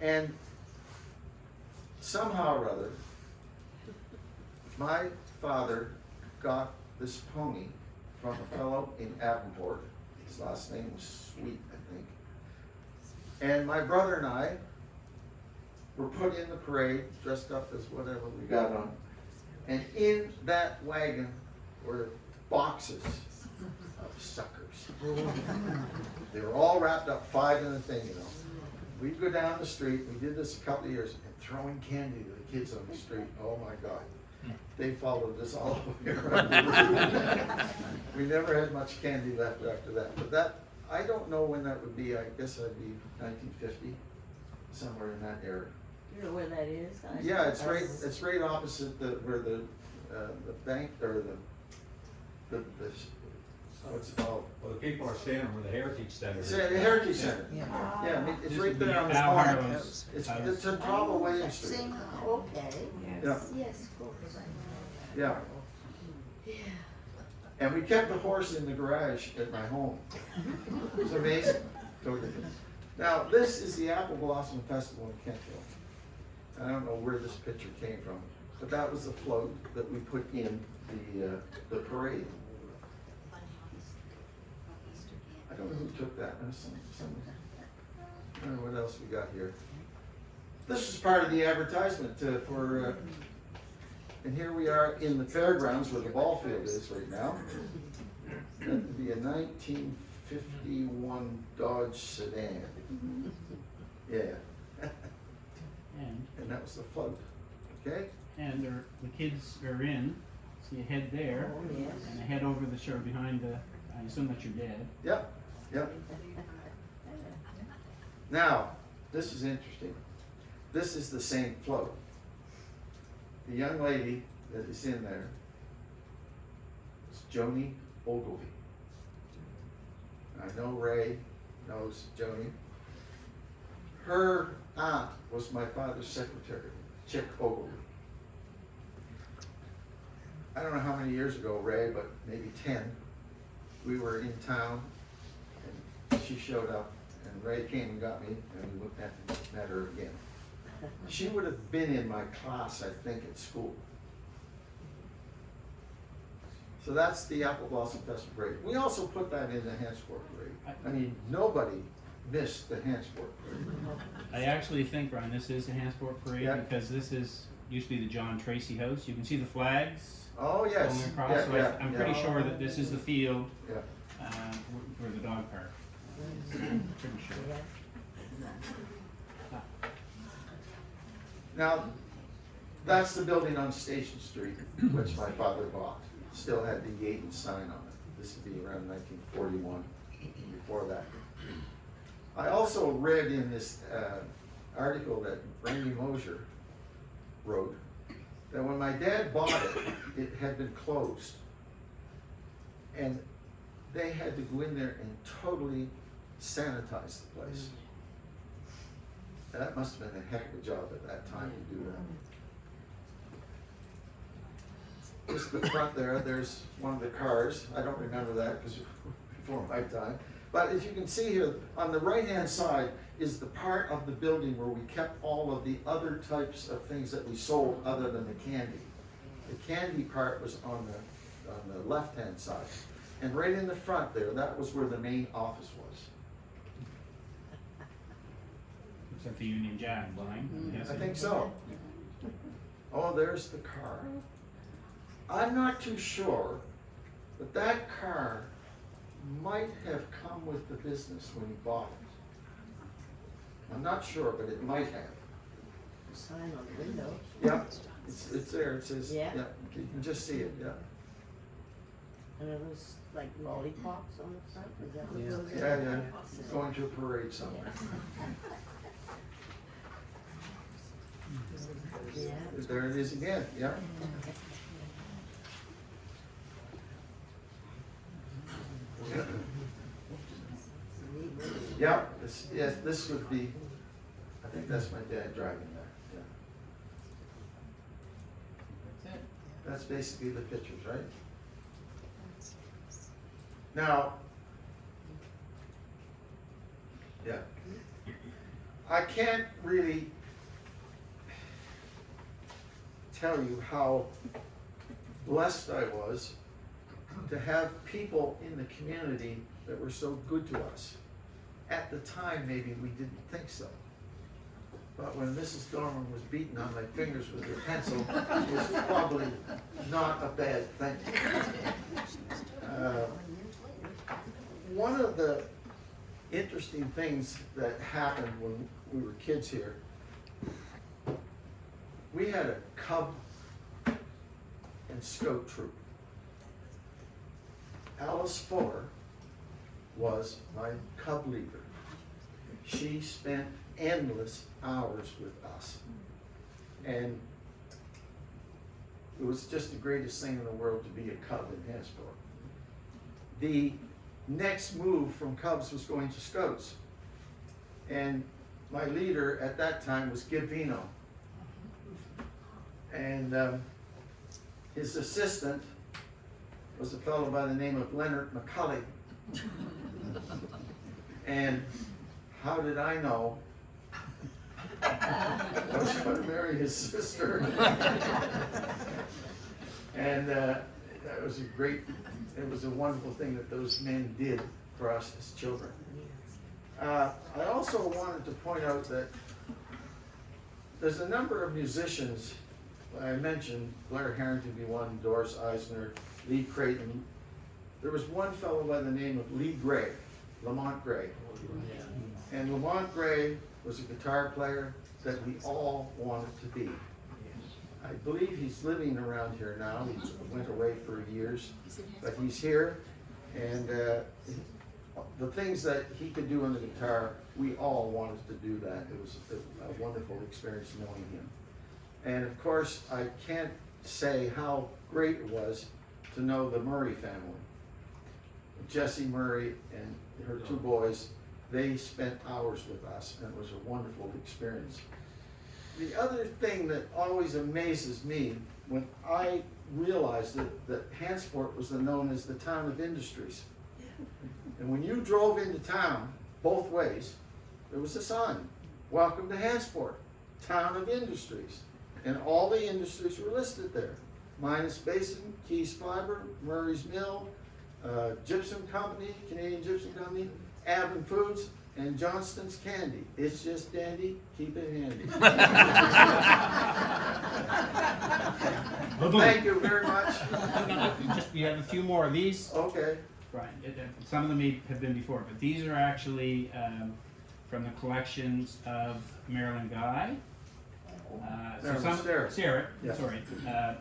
And somehow or other, my father got this pony from a fellow in Avonport. His last name was Sweet, I think. And my brother and I were put in the parade, dressed up as whatever we got on. And in that wagon were boxes of suckers. They were all wrapped up, 5 in a thing, you know. We'd go down the street, we did this a couple of years, and throwing candy to the kids on the street. Oh my God. They followed us all the way around the room. We never had much candy left after that. But that, I don't know when that would be. I guess that'd be 1950, somewhere in that area. Do you know where that is? Yeah, it's right opposite where the bank, or the what's it called? Well, the people are standing where the Heritage Center It's is. the Heritage Center. Yeah. Yeah, I mean, it's This right would be there on the Al corner. Harrow's It's house. on top of William Street. Same. Okay. Yeah, Yes, of course. yeah. And we kept the horse in the garage at my home. It was amazing. Totally. Now, this is the Apple Blossom Festival in Kentville. I don't know where this picture came from, but that was the float that we put in the parade. I don't know who took that. I don't know what else we got here. This is part of the advertisement and here we are in the fairgrounds where the ball field is right now. That would be a 1951 Dodge sedan. Yeah. And that was the float, okay? And the kids are in, so you head there, Oh, yes. and you head over the shore behind I assume that's your dad. Yep, yep. Now, this is interesting. This is the same float. The young lady that is in there is Joni Ogilvy. I know Ray knows Joni. Her aunt was my father's secretary, Chick Ogilvy. I don't know how many years ago, Ray, but maybe 10. We were in town, and she showed up, and Ray came and got me, and we met her again. She would have been in my class, I think, at school. So that's the Apple Blossom Festival Parade. We also put that in the Hantsport Parade. I mean, nobody missed the Hantsport Parade. I actually think, Brian, this is the Hantsport Parade Yeah. because this used to be the John Tracy House. You can see the flags Oh, yes. going across. Yeah, So yeah, I'm yeah. pretty sure that this is the field Yeah. for the dog park. Pretty sure. Now, that's the building on Station Street, which my father bought. Still had the Yaten sign on it. This would be around 1941, before that. I also read in this article that Randy Mosier wrote that when my dad bought it, it had been closed. And they had to go in there and totally sanitize the place. And that must have been a heck of a job at that time to do that. Just the front there, there's one of the cars. I don't remember that because before my time. But as you can see here, on the right-hand side is the part of the building where we kept all of the other types of things that we sold other than the candy. The candy part was on the left-hand side. And right in the front there, that was where the main office was. Except the Union Jack line. Yes. I think so. Oh, there's the car. I'm not too sure, but that car might have come with the business when he bought it. I'm not sure, but it might have. Sign on the window. Yeah, it's there, it says, yeah, Yeah. you can just see it, yeah. And it was like lollipops on the front, is that what Yeah. those Yeah, are? yeah, going to a parade somewhere. Yeah. There it is again, yeah. Yeah, yes, this would be, I think that's my dad driving there, yeah. That's basically the pictures, right? Now, yeah, I can't really tell you how blessed I was to have people in the community that were so good to us. At the time, maybe we didn't think so. But when Mrs. Dorman was beating on my fingers with her pencil, it was probably not a bad thing. One of the interesting things that happened when we were kids here, we had a Cub and Scout troop. Alice Fuller was my Cub leader. She spent endless hours with us. And it was just the greatest thing in the world to be a Cub in Hantsport. The next move from Cubs was going to Scouts. And my leader at that time was Gib Vino. And his assistant was a fellow by the name of Leonard McCulley. And how did I know I was going to marry his sister? And that was it was a wonderful thing that those men did for us as children. I also wanted to point out that there's a number of musicians. I mentioned Blair Harrington be one, Doris Eisner, Lee Creighton. There was one fellow by the name of Lee Gray, Lamont Gray. And Lamont Gray was a guitar player that we all wanted to be. I believe he's living around here now. He went away for years, but he's here. And the things that he could do on the guitar, we all wanted to do that. It was a wonderful experience knowing him. And of course, I can't say how great it was to know the Murray family. Jessie Murray and her two boys, they spent hours with us, and it was a wonderful experience. The other thing that always amazes me, when I realized that Hantsport was known as the town of industries. And when you drove into town, both ways, there was a sign, "Welcome to Hantsport, town of industries." And all the industries were listed there. Minus Basin, Keys Fiber, Murray's Mill, Gypsum Company, Canadian Gypsum Company, Avon Foods, and Johnston's Candy. It's just dandy, keep it handy. Thank you very much. You have a few more of these. Okay, Brian, some of them may have been before, but these are actually from the collections of Marilyn Guy. Marilyn Starrett. Yeah. Sorry.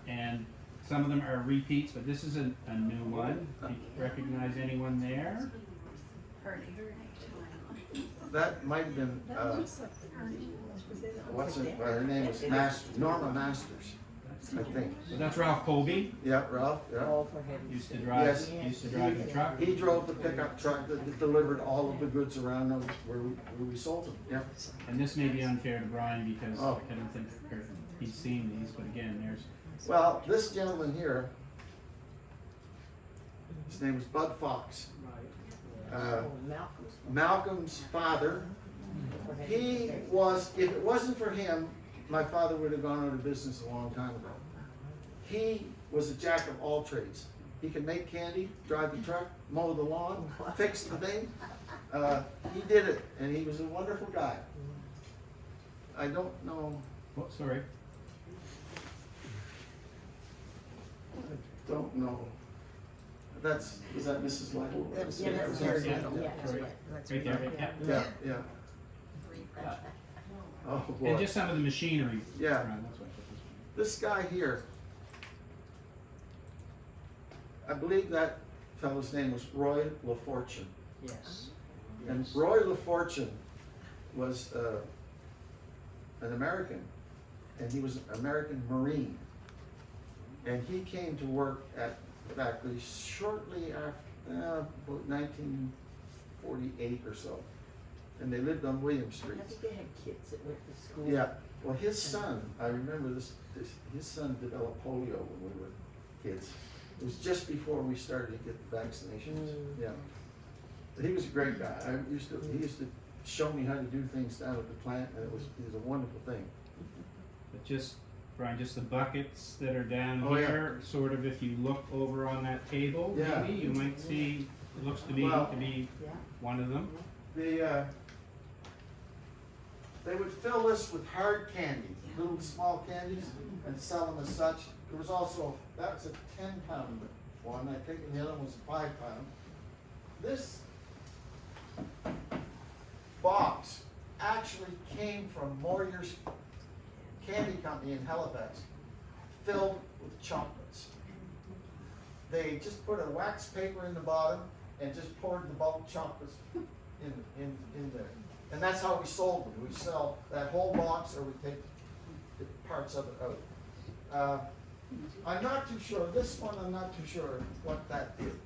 And some of them are repeats, but this is a new one. Do you recognize anyone there? That might have been, That looks like what's it, her name is Norma Masters, I think. So that's Ralph Colby. Yeah, Ralph, yeah. All for him. Used to drive. Yes. Used to drive the truck. He drove the pickup truck that delivered all of the goods around where we sold them, yeah. And this may be unfair to Brian because Oh. I don't think he's seen these, but again, there's. Well, this gentleman here, his name was Bud Fox. Malcolm's father, he was, if it wasn't for him, my father would have gone out of business a long time ago. He was a jack of all trades. He could make candy, drive the truck, mow the lawn, fix the thing. He did it, and he was a wonderful guy. I don't know, Oh, sorry. Is that Mrs. Lytle? Yeah, that's very good. Yeah, that's right. That's Right there. Yeah, yeah. Oh, boy. And just some of the machinery. Yeah. around, that's what I put This this guy here, I believe that fellow's name was Roy LaFortune. Yes. And Roy LaFortune was an American, and he was an American Marine. And he came to work at the factory shortly after, about 1948 or so. And they lived on William Street. I think they had kids that went to school. Yeah, well, his son, I remember his son developed polio when we were kids. It was just before we started to get the vaccinations, yeah. But he was a great guy. He used to show me how to do things down at the plant, and it was a wonderful thing. But just, Brian, just the buckets that are down Oh, yeah. here, sort of if you look over on that table, Yeah. maybe, you might see, it looks to be Well- Yeah. one of them. They would fill this with hard candy, little small candies, and sell them as such. There was also, that's a 10-pound one, I think, and the other one was a 5-pound. This box actually came from Moyer's Candy Company in Halifax, filled with chocolates. They just put a wax paper in the bottom and just poured the bulk chocolates in there. And that's how we sold them. We sell that whole box, or we take the parts of it out. I'm not too sure, this one I'm not too sure what that did.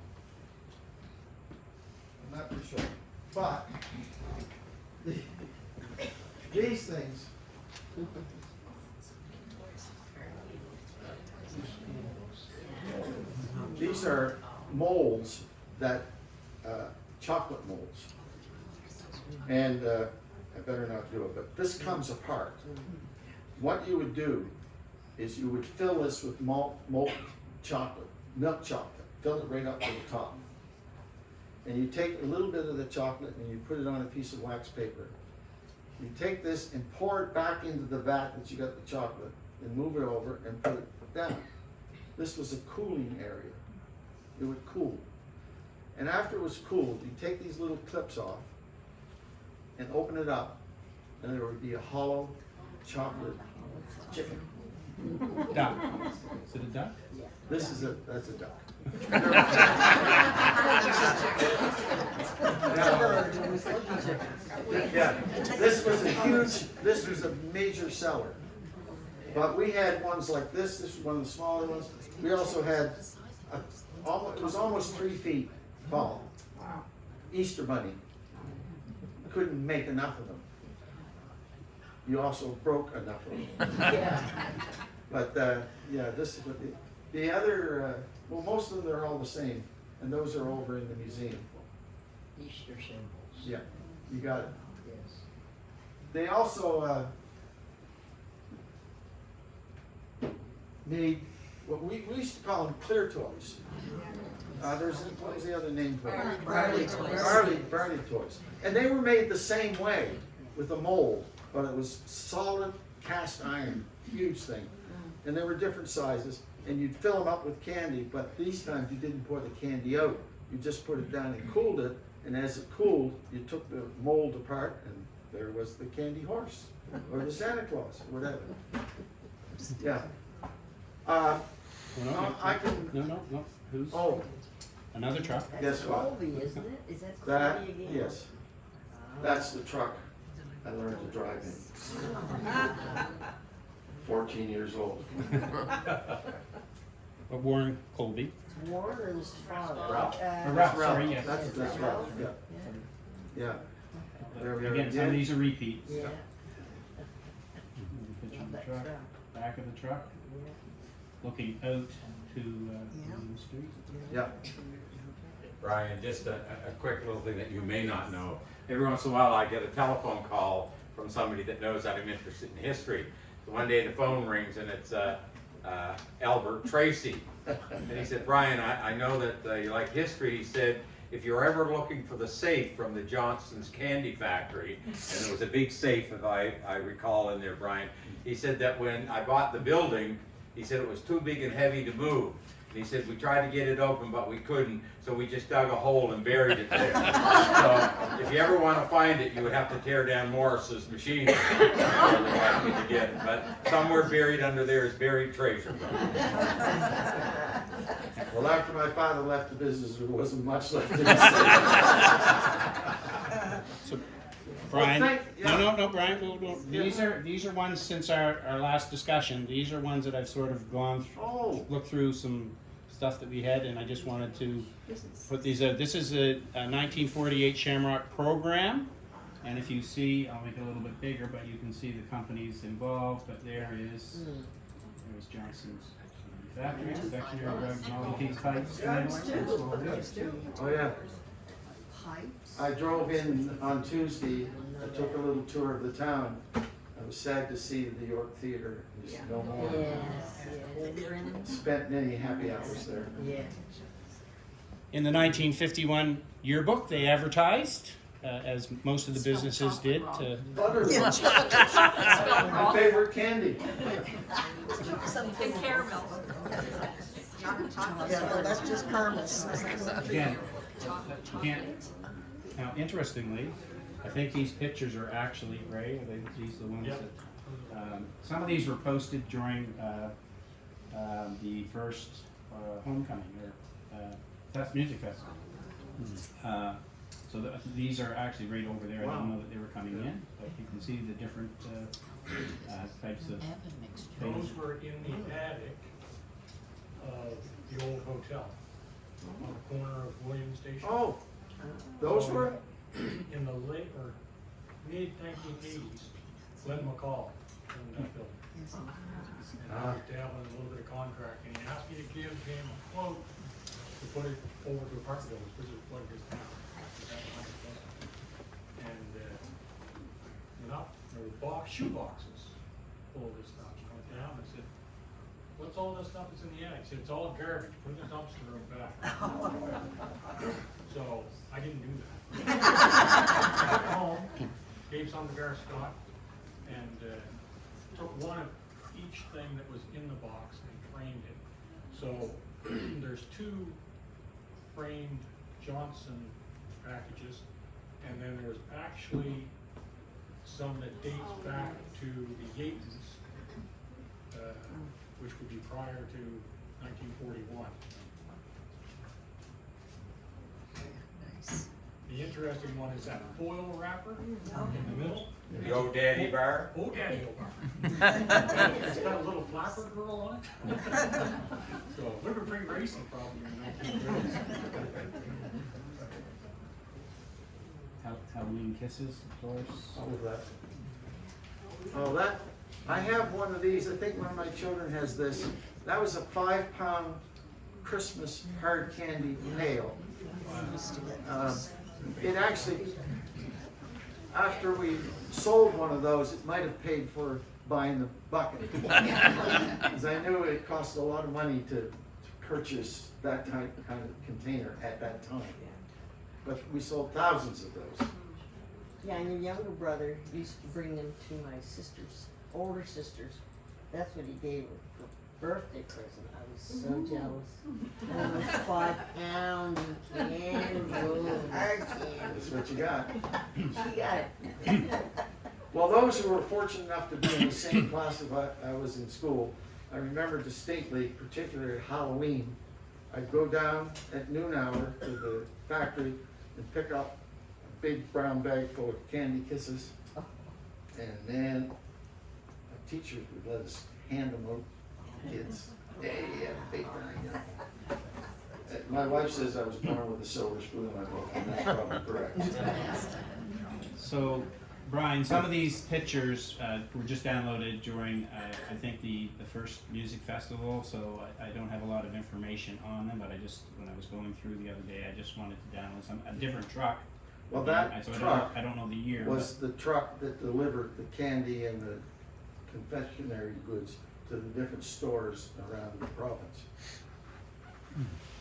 I'm not too sure. But these things, these are molds that, chocolate molds. And I better not do it, but this comes apart. What you would do is you would fill this with molten chocolate, milk chocolate, fill it right up to the top. And you take a little bit of the chocolate and you put it on a piece of wax paper. You take this and pour it back into the vat that you got the chocolate and move it over and put it down. This was a cooling area. It would cool. And after it was cooled, you take these little clips off and open it up, and there would be a hollow chocolate chicken. Duck. Is it a duck? That's a duck. Yeah, this was a major seller. But we had ones like this was one of the smaller ones. We also had, it was almost 3 feet tall. Easter bunny. Couldn't make enough of them. You also broke enough of them. Yeah. But, yeah, this is what the other, well, most of them are all the same, and those are over in the museum. Easter symbols. Yeah, you got it. Yes. They also, made what we used to call them clear toys. What was the other name for it? Barley toys. Barley toys. And they were made the same way with a mold, but it was solid cast iron, huge thing. And there were different sizes, and you'd fill them up with candy, but these times you didn't pour the candy out. you just put it down and cooled it, and as it cooled, you took the mold apart, and there was the candy horse, or the Santa Claus, or whatever. Yeah. No, I can, no, who's, oh, another truck? Guess That's what? Colby, isn't it? Is that that, Colby again? yes, that's the truck I learned to drive in. 14 years old. Warren Colby. Warren's father. Ralph. Ralph, sorry, yes. That's Ralph, yeah, yeah. There we are Again, some of again. these are repeats. Yeah. Picture of the That truck, truck. back of the truck, Yeah. looking out to Yeah. Main Street. Yeah, Brian, just a quick little thing that you may not know. Every once in a while, I get a telephone call from somebody that knows that I'm interested in history. So one day the phone rings and it's Albert Tracy. And he said, Brian, I know that you like history. He said, if you're ever looking for the safe from the Johnston's candy factory, and there was a big safe, if I recall in there, Brian, he said that when I bought the building, he said it was too big and heavy to move. And he said, we tried to get it open, but we couldn't, so we just dug a hole and buried it there. So if you ever want to find it, you would have to tear down Morris's machine to get it. But somewhere buried under there is buried treasure. well, after my father left the business, there wasn't much left in the So, Brian, Well, yeah. no, Brian, these are ones since our last discussion. These are ones that I've sort of gone through. Oh, Look through some stuff that we had, and I just wanted to put these out. This is a 1948 Shamrock program, and if you see, I'll make it a little bit bigger, but you can see the companies involved. But there's Johnston's factory, confectionery, rugs, novelty pipes, oh yeah. Pipes. I drove in on Tuesday, I took a little tour of the town. I was sad to see the York Theater, is no more. Yes, Spent many happy hours there. yeah. In the 1951 yearbook, they advertised, as most of the businesses did, to Buttermilk, my favorite candy. Something caramel. Yeah, no, that's just caramels. again, you can't. Now, interestingly, I think these pictures are actually, Ray, are these the ones Yep. that, some of these were posted during the first homecoming, or Fest Music Festival. So these are actually right over there. I Wow. didn't know that they were coming in, but you can see the different types of Those were in the attic of the old hotel on the corner of William Station. Oh, those were, In the late or mid 1980s, Glenn McCall owned that building. And I was dabbling in a little bit of contract, and he asked me to give him a quote to put it over to apartment buildings, which is what it is now. And went up, there were shoe boxes full of this stuff. I went down and said, what's all this stuff that's in the attic? He said, it's all garbage, put it in the dumpster and back. So I didn't do that. I went home, gave some to Gareth Scott, and took one of each thing that was in the box and framed it. So there's two framed Johnston packages, and then there's actually some that dates back to the Yatons, which would be prior to 1941. The interesting one is that foil wrapper in the middle. The old daddy bar. Oh, daddy, oh, bar. It's got a little flapper girl on it. So, it would have been pretty racing probably in the 1930s. Halloween kisses, of course. oh, that, I have one of these, I think one of my children has this. That was a 5-pound Christmas hard candy nail. It actually, after we sold one of those, it might have paid for buying the bucket. Because I knew it cost a lot of money to purchase that kind of container at that time. But we sold thousands of those. Yeah, and your younger brother used to bring them to my sisters, older sisters. That's what he gave her birthday present. I was so jealous. And it was 5 pounds of candy, hard candy. That's what you got. She got it. Well, those who were fortunate enough to be in the same class as I was in school, I remember distinctly, particularly at Halloween, I'd go down at noon hour to the factory and pick up a big brown bag full of candy kisses. And then our teachers would let us hand them out to kids. Yeah, big time, yeah. My wife says I was born with a silver spoon in my mouth, and that's probably correct. So, Brian, some of these pictures were just downloaded during, I think, the first music festival, so I don't have a lot of information on them, but when I was going through the other day, I just wanted to download a different truck. Well, that So truck I don't know the year. was the truck that delivered the candy and the confectionery goods to the different stores around the province.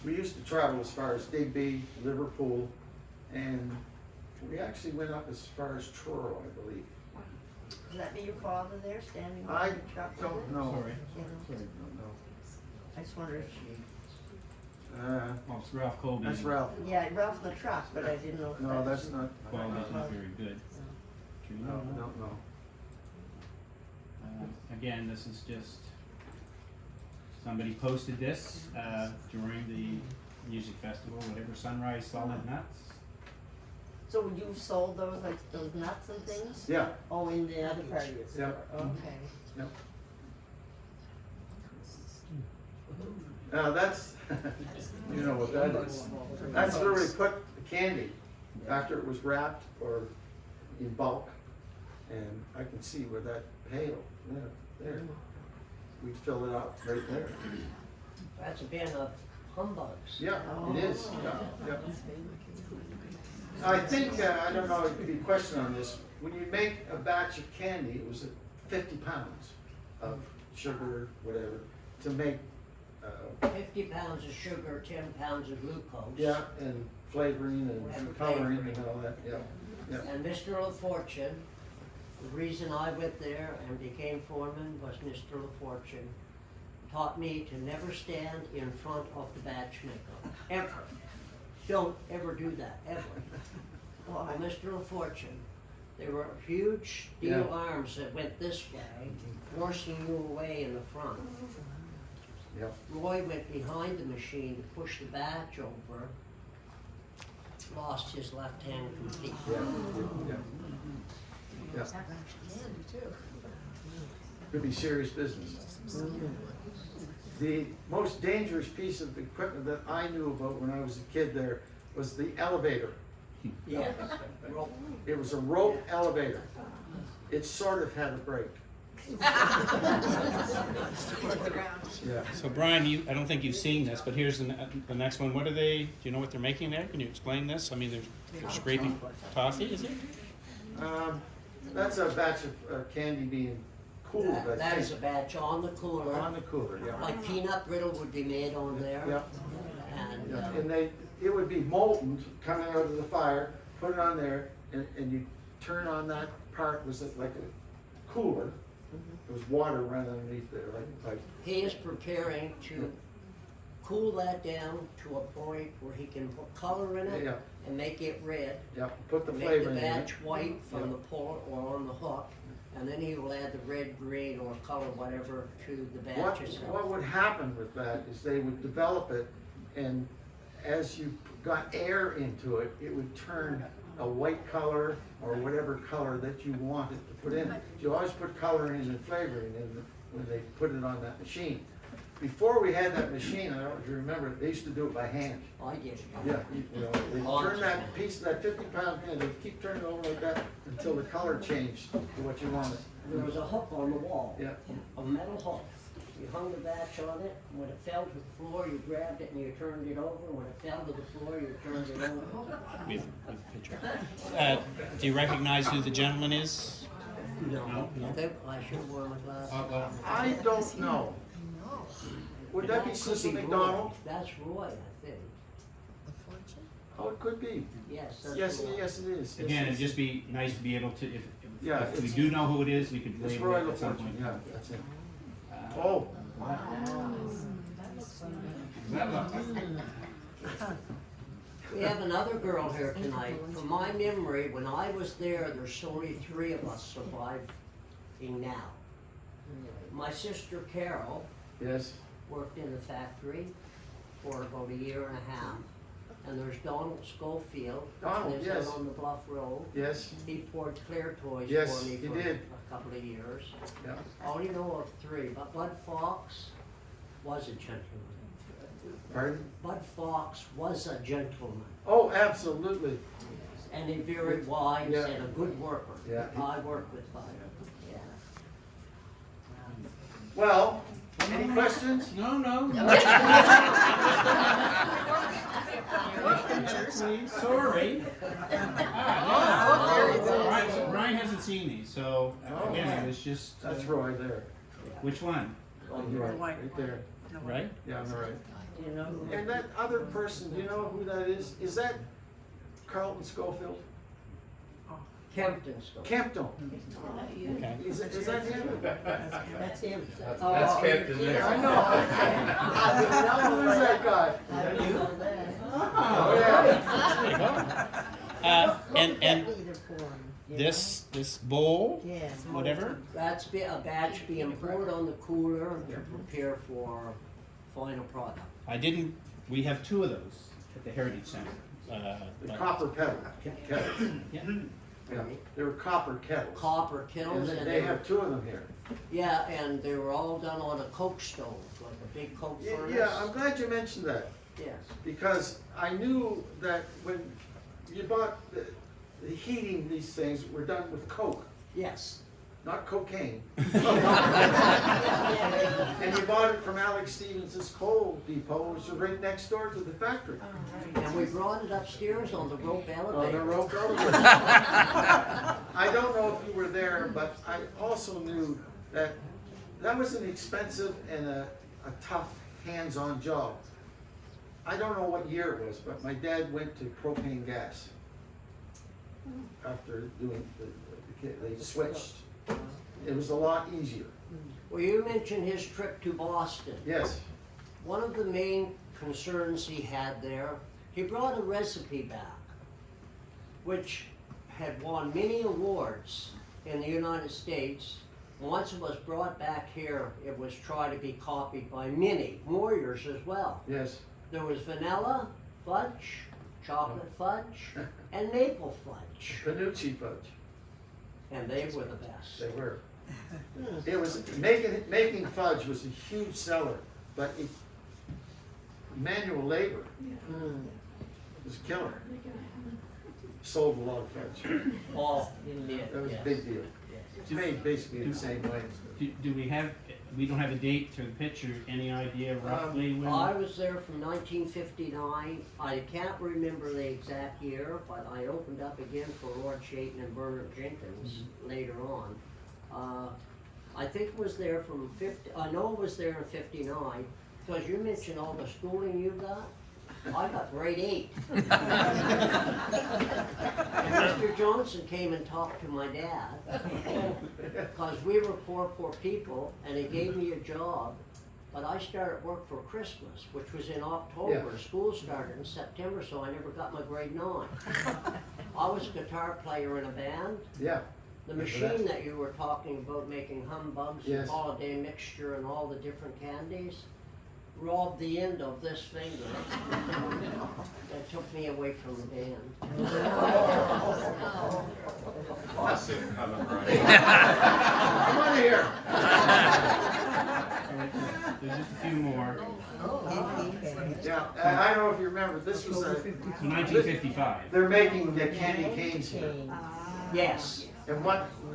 We used to travel as far as Digby, Liverpool, and we actually went up as far as Truro, I believe. Does that be your father there standing I behind the truck? don't know. Sorry. You know, Sorry, no, I just wondered if she, Well, it's Ralph Colby. that's Ralph. yeah, Ralph the truck, but I didn't know if No, that's not. Quality's not very good. Do you No, know? no. Again, this is just, somebody posted this during the music festival, whatever, Sunrise Solid Nuts. So you sold those, like, those nuts and things? Yeah, Oh, in the other part of your store? Yep. Okay. yep. Now that's, you know what that is. That's where we put the candy after it was wrapped or in bulk. And I can see where that pail, there. We'd fill it up right there. That's a bin of humbugs. Yeah, it is, yeah. I think, I don't know, it could be a question on this. When you make a batch of candy, it was 50 pounds of sugar, whatever, to make, 50 pounds of sugar, 10 pounds of glucose. yeah, and flavoring and And coloring flavoring. and all that, yeah, yeah. And Mr. LaFortune, the reason I went there and became foreman was Mr. LaFortune taught me to never stand in front of the batch maker, ever. Don't ever do that, ever. Well, Mr. LaFortune, there were huge steel Yeah. arms that went this way, forcing you away in the front. Yep. Roy went behind the machine to push the batch over, lost his left hand completely. Yeah, yeah, yeah. Could be serious business. The most dangerous piece of equipment that I knew about when I was a kid there was the elevator. Yes. It was a rope elevator. It sort of had a brake. Yeah. So Brian, I don't think you've seen this, but here's the next one. What are they, do you know what they're making there? Can you explain this? I mean, they're scraping toffee, is it? That's a batch of candy being cooled, I think. That is a batch on the cooler, On the cooler, yeah. like peanut brittle would be made on there. Yeah, And, yeah. And it would be molten coming out of the fire, put it on there, and you turn on that part, was it like a cooler? There was water running underneath there, like, he is preparing to cool that down to a point where he can put color in it yeah, and make it red. yeah, put the Make flavor the in it. batch white from Yeah. the puller or on the hook, and then he will add the red, green, or color, whatever, to the batch What itself. would happen with that is they would develop it, and as you got air into it, it would turn a white color or whatever color that you wanted to put in. You always put coloring and flavoring in when they put it on that machine. Before we had that machine, I don't know if you remember, they used to do it by hand. I did. Yeah, you know, they turn that piece, that 50-pound can, they keep turning it over like that until the color changed to what you wanted. There was a hook on the wall. Yeah. A metal hook. You hung the batch on it, and when it fell to the floor, you grabbed it and you turned it over, and when it fell to the floor, you turned it over. We have a picture. Do you recognize who the gentleman is? No, No? I should have worn my glasses. I don't know. Would that be could Cecil Roy. McDonald? That's Roy, I think. Oh, it could be. Yes, that's Yes, Roy. yes, it is. Again, Yes, it'd just be nice to be able to, Yeah, if we it's- do know who it is, we could It's label Roy it at some LaFortune, point. yeah, that's it. Uh, Oh, We have another girl here tonight. From my memory, when I was there, there's only 3 of us surviving now. My sister Carol Yes, worked in the factory for about 1.5 years. And there's Donald Schofield, Donald, lives yes. out on the Bluff Road. yes, He poured Clear Toys Yes, for me he for did. a couple of years. yeah. I only know of 3, but Bud Fox was a gentleman. Pardon? Bud Fox was a gentleman, Oh, absolutely. and a very wise Yeah. and a good worker. Yeah. I worked with Bud, yeah. Well, any questions? No, no. Sorry. Brian hasn't seen these, so again, it was just. That's Roy there. Which one? On the right, right there. Right? Yeah, on the right. You know, And that other person, do you know who that is? Is that Carlton Schofield? Kempton Schofield. Campton. Okay. Is that him? That's him. That's Oh, Captain there. I know. Who is that guy? I didn't know that. Oh, yeah. And this bowl, Yes. whatever. That's a batch being poured on the cooler to prepare for final product. We have 2 of those at the Heritage Center. The but- copper kettles. Yeah. Yeah, they were copper kettles. Copper And kettles, and they have 2 of them here. yeah, and they were all done on a coke stove, like a big coke furnace. Yeah, I'm glad you mentioned that, Yes. because I knew that when you bought the heating, these things were done with coke, Yes. not cocaine. And you bought it from Alex Stevens' coal depot, which was right next door to the factory. And we brought it upstairs on the rope On the elevator. rope elevator. I don't know if you were there, but I also knew that that was an expensive and a tough, hands-on job. I don't know what year it was, but my dad went to propane gas after doing they switched. It was a lot easier. Well, you mentioned his trip to Boston. Yes, One of the main concerns he had there, he brought a recipe back, which had won many awards in the United States. Once it was brought back here, it was tried to be copied by many warriors as well. yes. There was vanilla, fudge, chocolate fudge, and maple fudge, Panucci fudge, and they were the best. they were. It was, making fudge was a huge seller, but manual labor Mm. was a killer. Sold a lot of fudge. Oh, it did, That was a yes. big deal. It's made basically the same way. Do we don't have a date to the picture, any idea roughly when? I was there from 1959. I can't remember the exact year, but I opened up again for Lord Chayton and Bernard Jenkins later on. I think it was there from I know it was there in 59, because you mentioned all the schooling you got. I got grade 8. And Mr. Johnston came and talked to my dad, because we were poor people, and he gave me a job. But I started work for Christmas, which was in October. Yeah. School started in September, so I never got my grade 9. I was a guitar player in a band. Yeah, The Remember machine that? that you were talking about, making humbugs Yes. and holiday mixture and all the different candies, robbed the end of this finger. That took me away from the band. Lawsuit coming, Brian. come on here. There's just a few more. Yeah, I don't know if you remember, this was So 1955. they're making the candy canes here. Yes, And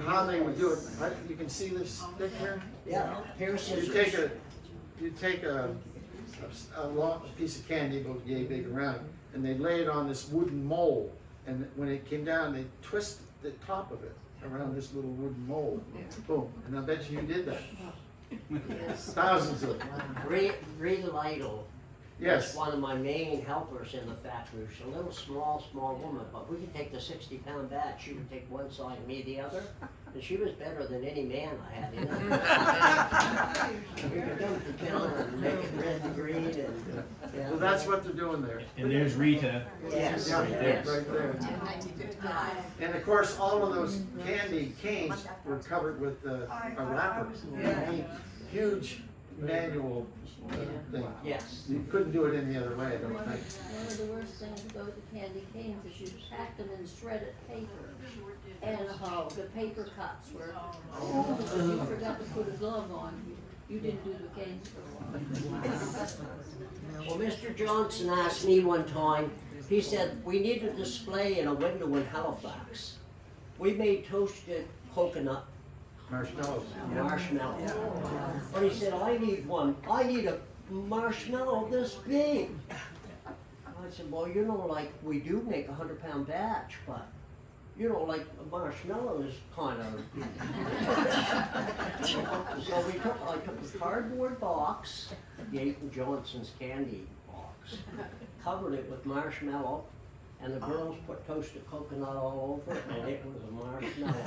how they would do it, you can see this stick here? yeah, here's You scissors. take a long piece of candy about yay big around, and they lay it on this wooden mold, and when it came down, they twist the top of it around this little wooden mold. Boom, and I bet you did that. Yes. Thousands of them. Rita Lytle Yes, was one of my main helpers in the factory. She's a little small woman, but we could take the 60-pound batch. She would take one side and me the other. And she was better than any man I had in her. We could dump the town and make it red and green and, that's what they're doing there. And there's Rita. Yes, Yeah, yes. right there. 1955. And of course, all of those candy canes were covered with a wrapper. Huge manual thing. Yes. You couldn't do it any other way, I don't think. One of the worst things about the candy canes is you packed them in shredded paper. And the paper cuts were, because you forgot to put a glove on. You didn't do the canes for a while. Well, Mr. Johnston asked me one time, he said, we need a display in a window in Halifax. We made toasted coconut Marshmallows. marshmallow. But he said, I need one. I need a marshmallow this big. I said, well, you know, like, we do make a 100-pound batch, but, you know, like, a marshmallow is kind of. So I took a cardboard box, Yates Johnston's candy box, covered it with marshmallow, and the girls put toasted coconut all over it, and it was a marshmallow.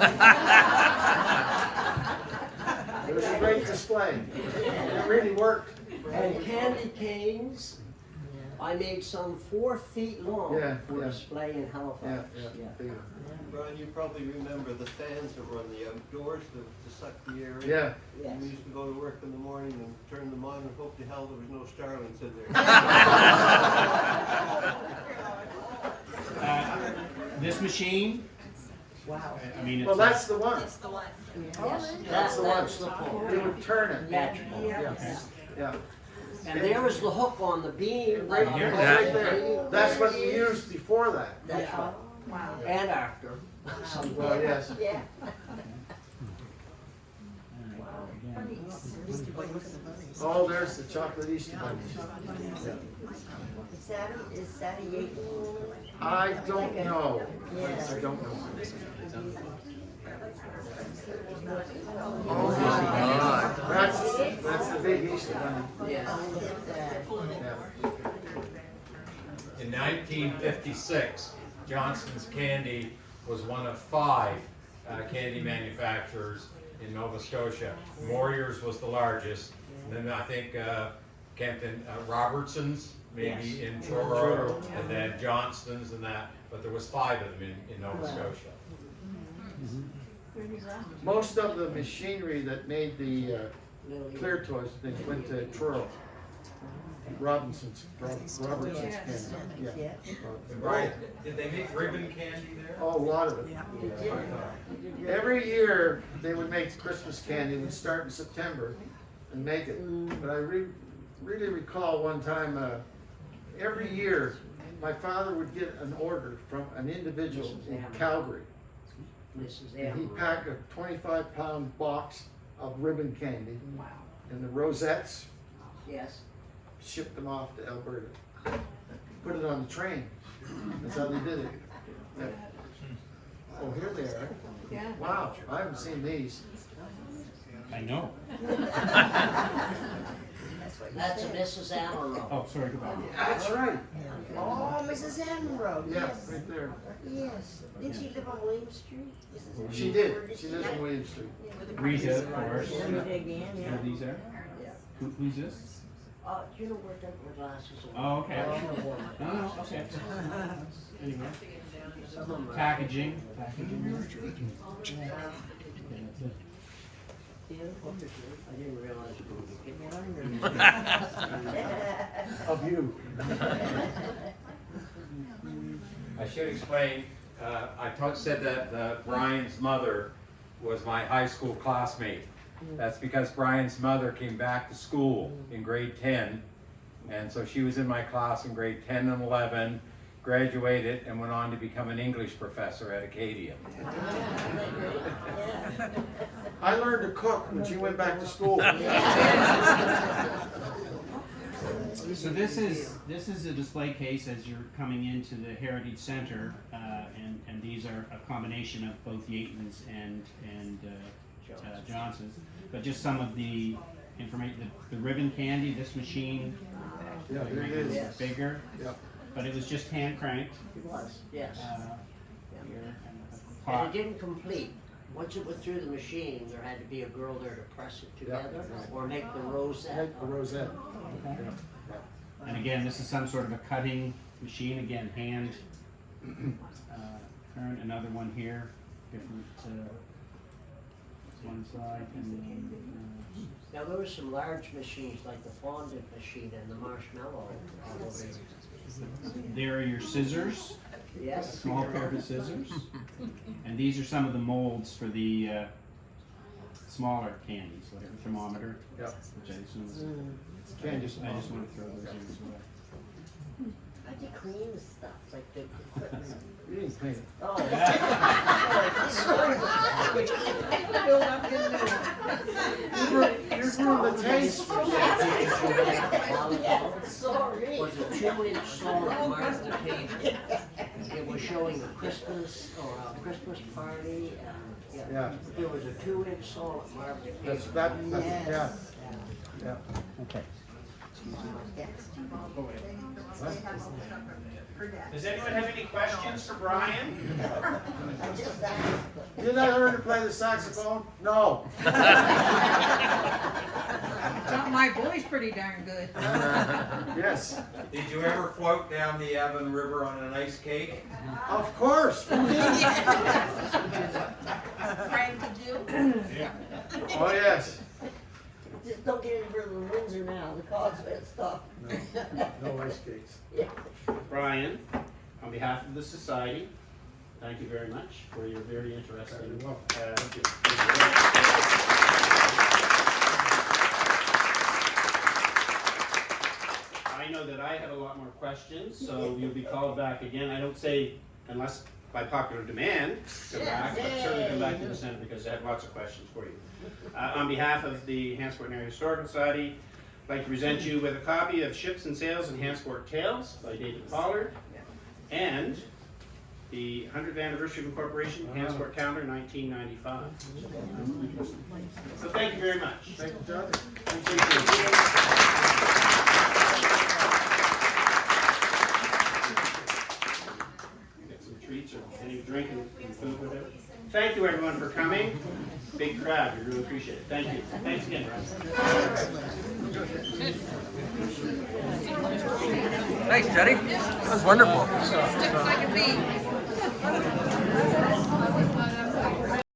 It was a great display. It really worked. And candy canes, I made some 4 feet long Yeah, for yeah. display in Halifax. Yeah. Brian, you probably remember the fans that were on the outdoors to suck the air in. Yeah. Yes. We used to go to work in the morning and turn them on and hope to hell there was no starlings in there. This machine, Wow. I mean, it's. Well, that's the one. That's the one. Yes, That's the one. that's the point. You would turn it. Magical. Yeah. And there was the hook on the beam. Right Here, right there. That's what you used before that. That's right. And after. Well, yes. Yeah. Oh, there's the chocolate Easter bunny. Is that a Yates? I don't know. Yes. I don't know. Oh my God. That's the big Easter bunny. Yeah. Yeah. In 1956, Johnston's Candy was one of 5 candy manufacturers in Nova Scotia. Moyer's was the largest, and then I think Robertson's, maybe in Truro, and then Johnston's and that, but there was 5 of them in Nova Scotia. Most of the machinery that made the clear toys things went to Truro. Robertson's candy. Yeah. And Brian, did they make ribbon candy there? Oh, a lot of it. Every year, they would make Christmas candy, it would start in September and make it. But I really recall one time, every year, my father would get an order from an individual in Calgary. Mrs. And he'd Amber. pack a 25-pound box of ribbon candy Wow. and the rosettes, Yes. shipped them off to Alberta. Put it on the train. That's how they did it. Yeah. Oh, here they are. Yeah. Wow, I haven't seen these. I know. That's a Mrs. Amber. Oh, sorry, goodbye. That's right. Oh, Mrs. Attenborough, Yeah, yes, right there. yes. Didn't she live on William Street? She did. She lives in William Street. Rita, of course. Again, You know these are? Who's this? Do you know where the glasses are? Oh, okay. No, okay. Anyway. Packaging. I didn't realize it was. Of you. I should explain, said that Brian's mother was my high school classmate. That's because Brian's mother came back to school in grade 10, and so she was in my class in grade 10 and 11, graduated, and went on to become an English professor at Acadia. I learned to cook when she went back to school. So this is a display case as you're coming into the Heritage Center, and these are a combination of both Yates and Johnston's. But just some of the information, the ribbon candy, this machine, Yeah, there it is. bigger, Yep. but it was just hand cranked. It was, yes. Here, and a And pot. it didn't complete. Once it went through the machine, there had to be a girl there to press it together or make the rosette. Make the rosette. Yeah. And again, this is some sort of a cutting machine, again, hand current, another one here, different, one side, and Now, there were some large machines like the fondant machine and the marshmallow. there are your scissors, Yes? small pair of scissors. And these are some of the molds for the smaller candies, like the thermometer, Yep. which I assume is, Candy I just want to throw those in as well. How'd you clean the stuff, like the equipment? You didn't clean it. Oh. You grew the taste. Sorry. Was a 2-inch solid marble table. It was showing a Christmas or a Christmas party. Yeah. There was a 2-inch solid marble table. That's, yeah, yeah. Okay. Does anyone have any questions for Brian? Did I learn to play the saxophone? No. Taught my boy's pretty darn good. Yes, Did you ever float down the Avon River on an ice cake? of course. Frank, did you? Oh, yes. Just don't get any further than Windsor now, the Causeway stuff. No ice cakes. Brian, on behalf of the society, thank you very much for your very interesting. I know that I have a lot more questions, so you'll be called back again. I don't say unless by popular demand, come back, but certainly come back to the center because I have lots of questions for you. On behalf of the Hantsport Area Historical Society, I'd like to present you with a copy of Ships and Sails and Hantsport Tales by David Pollard, and the 100th anniversary of incorporation, Hantsport calendar 1995. So thank you very much. Thank you, John. Get some treats or any drink and food, whatever. Thank you everyone for coming. Big crowd, we really appreciate it. Thank you. Thanks again, Russ. Thanks, Teddy. That was wonderful. Looks like a bee.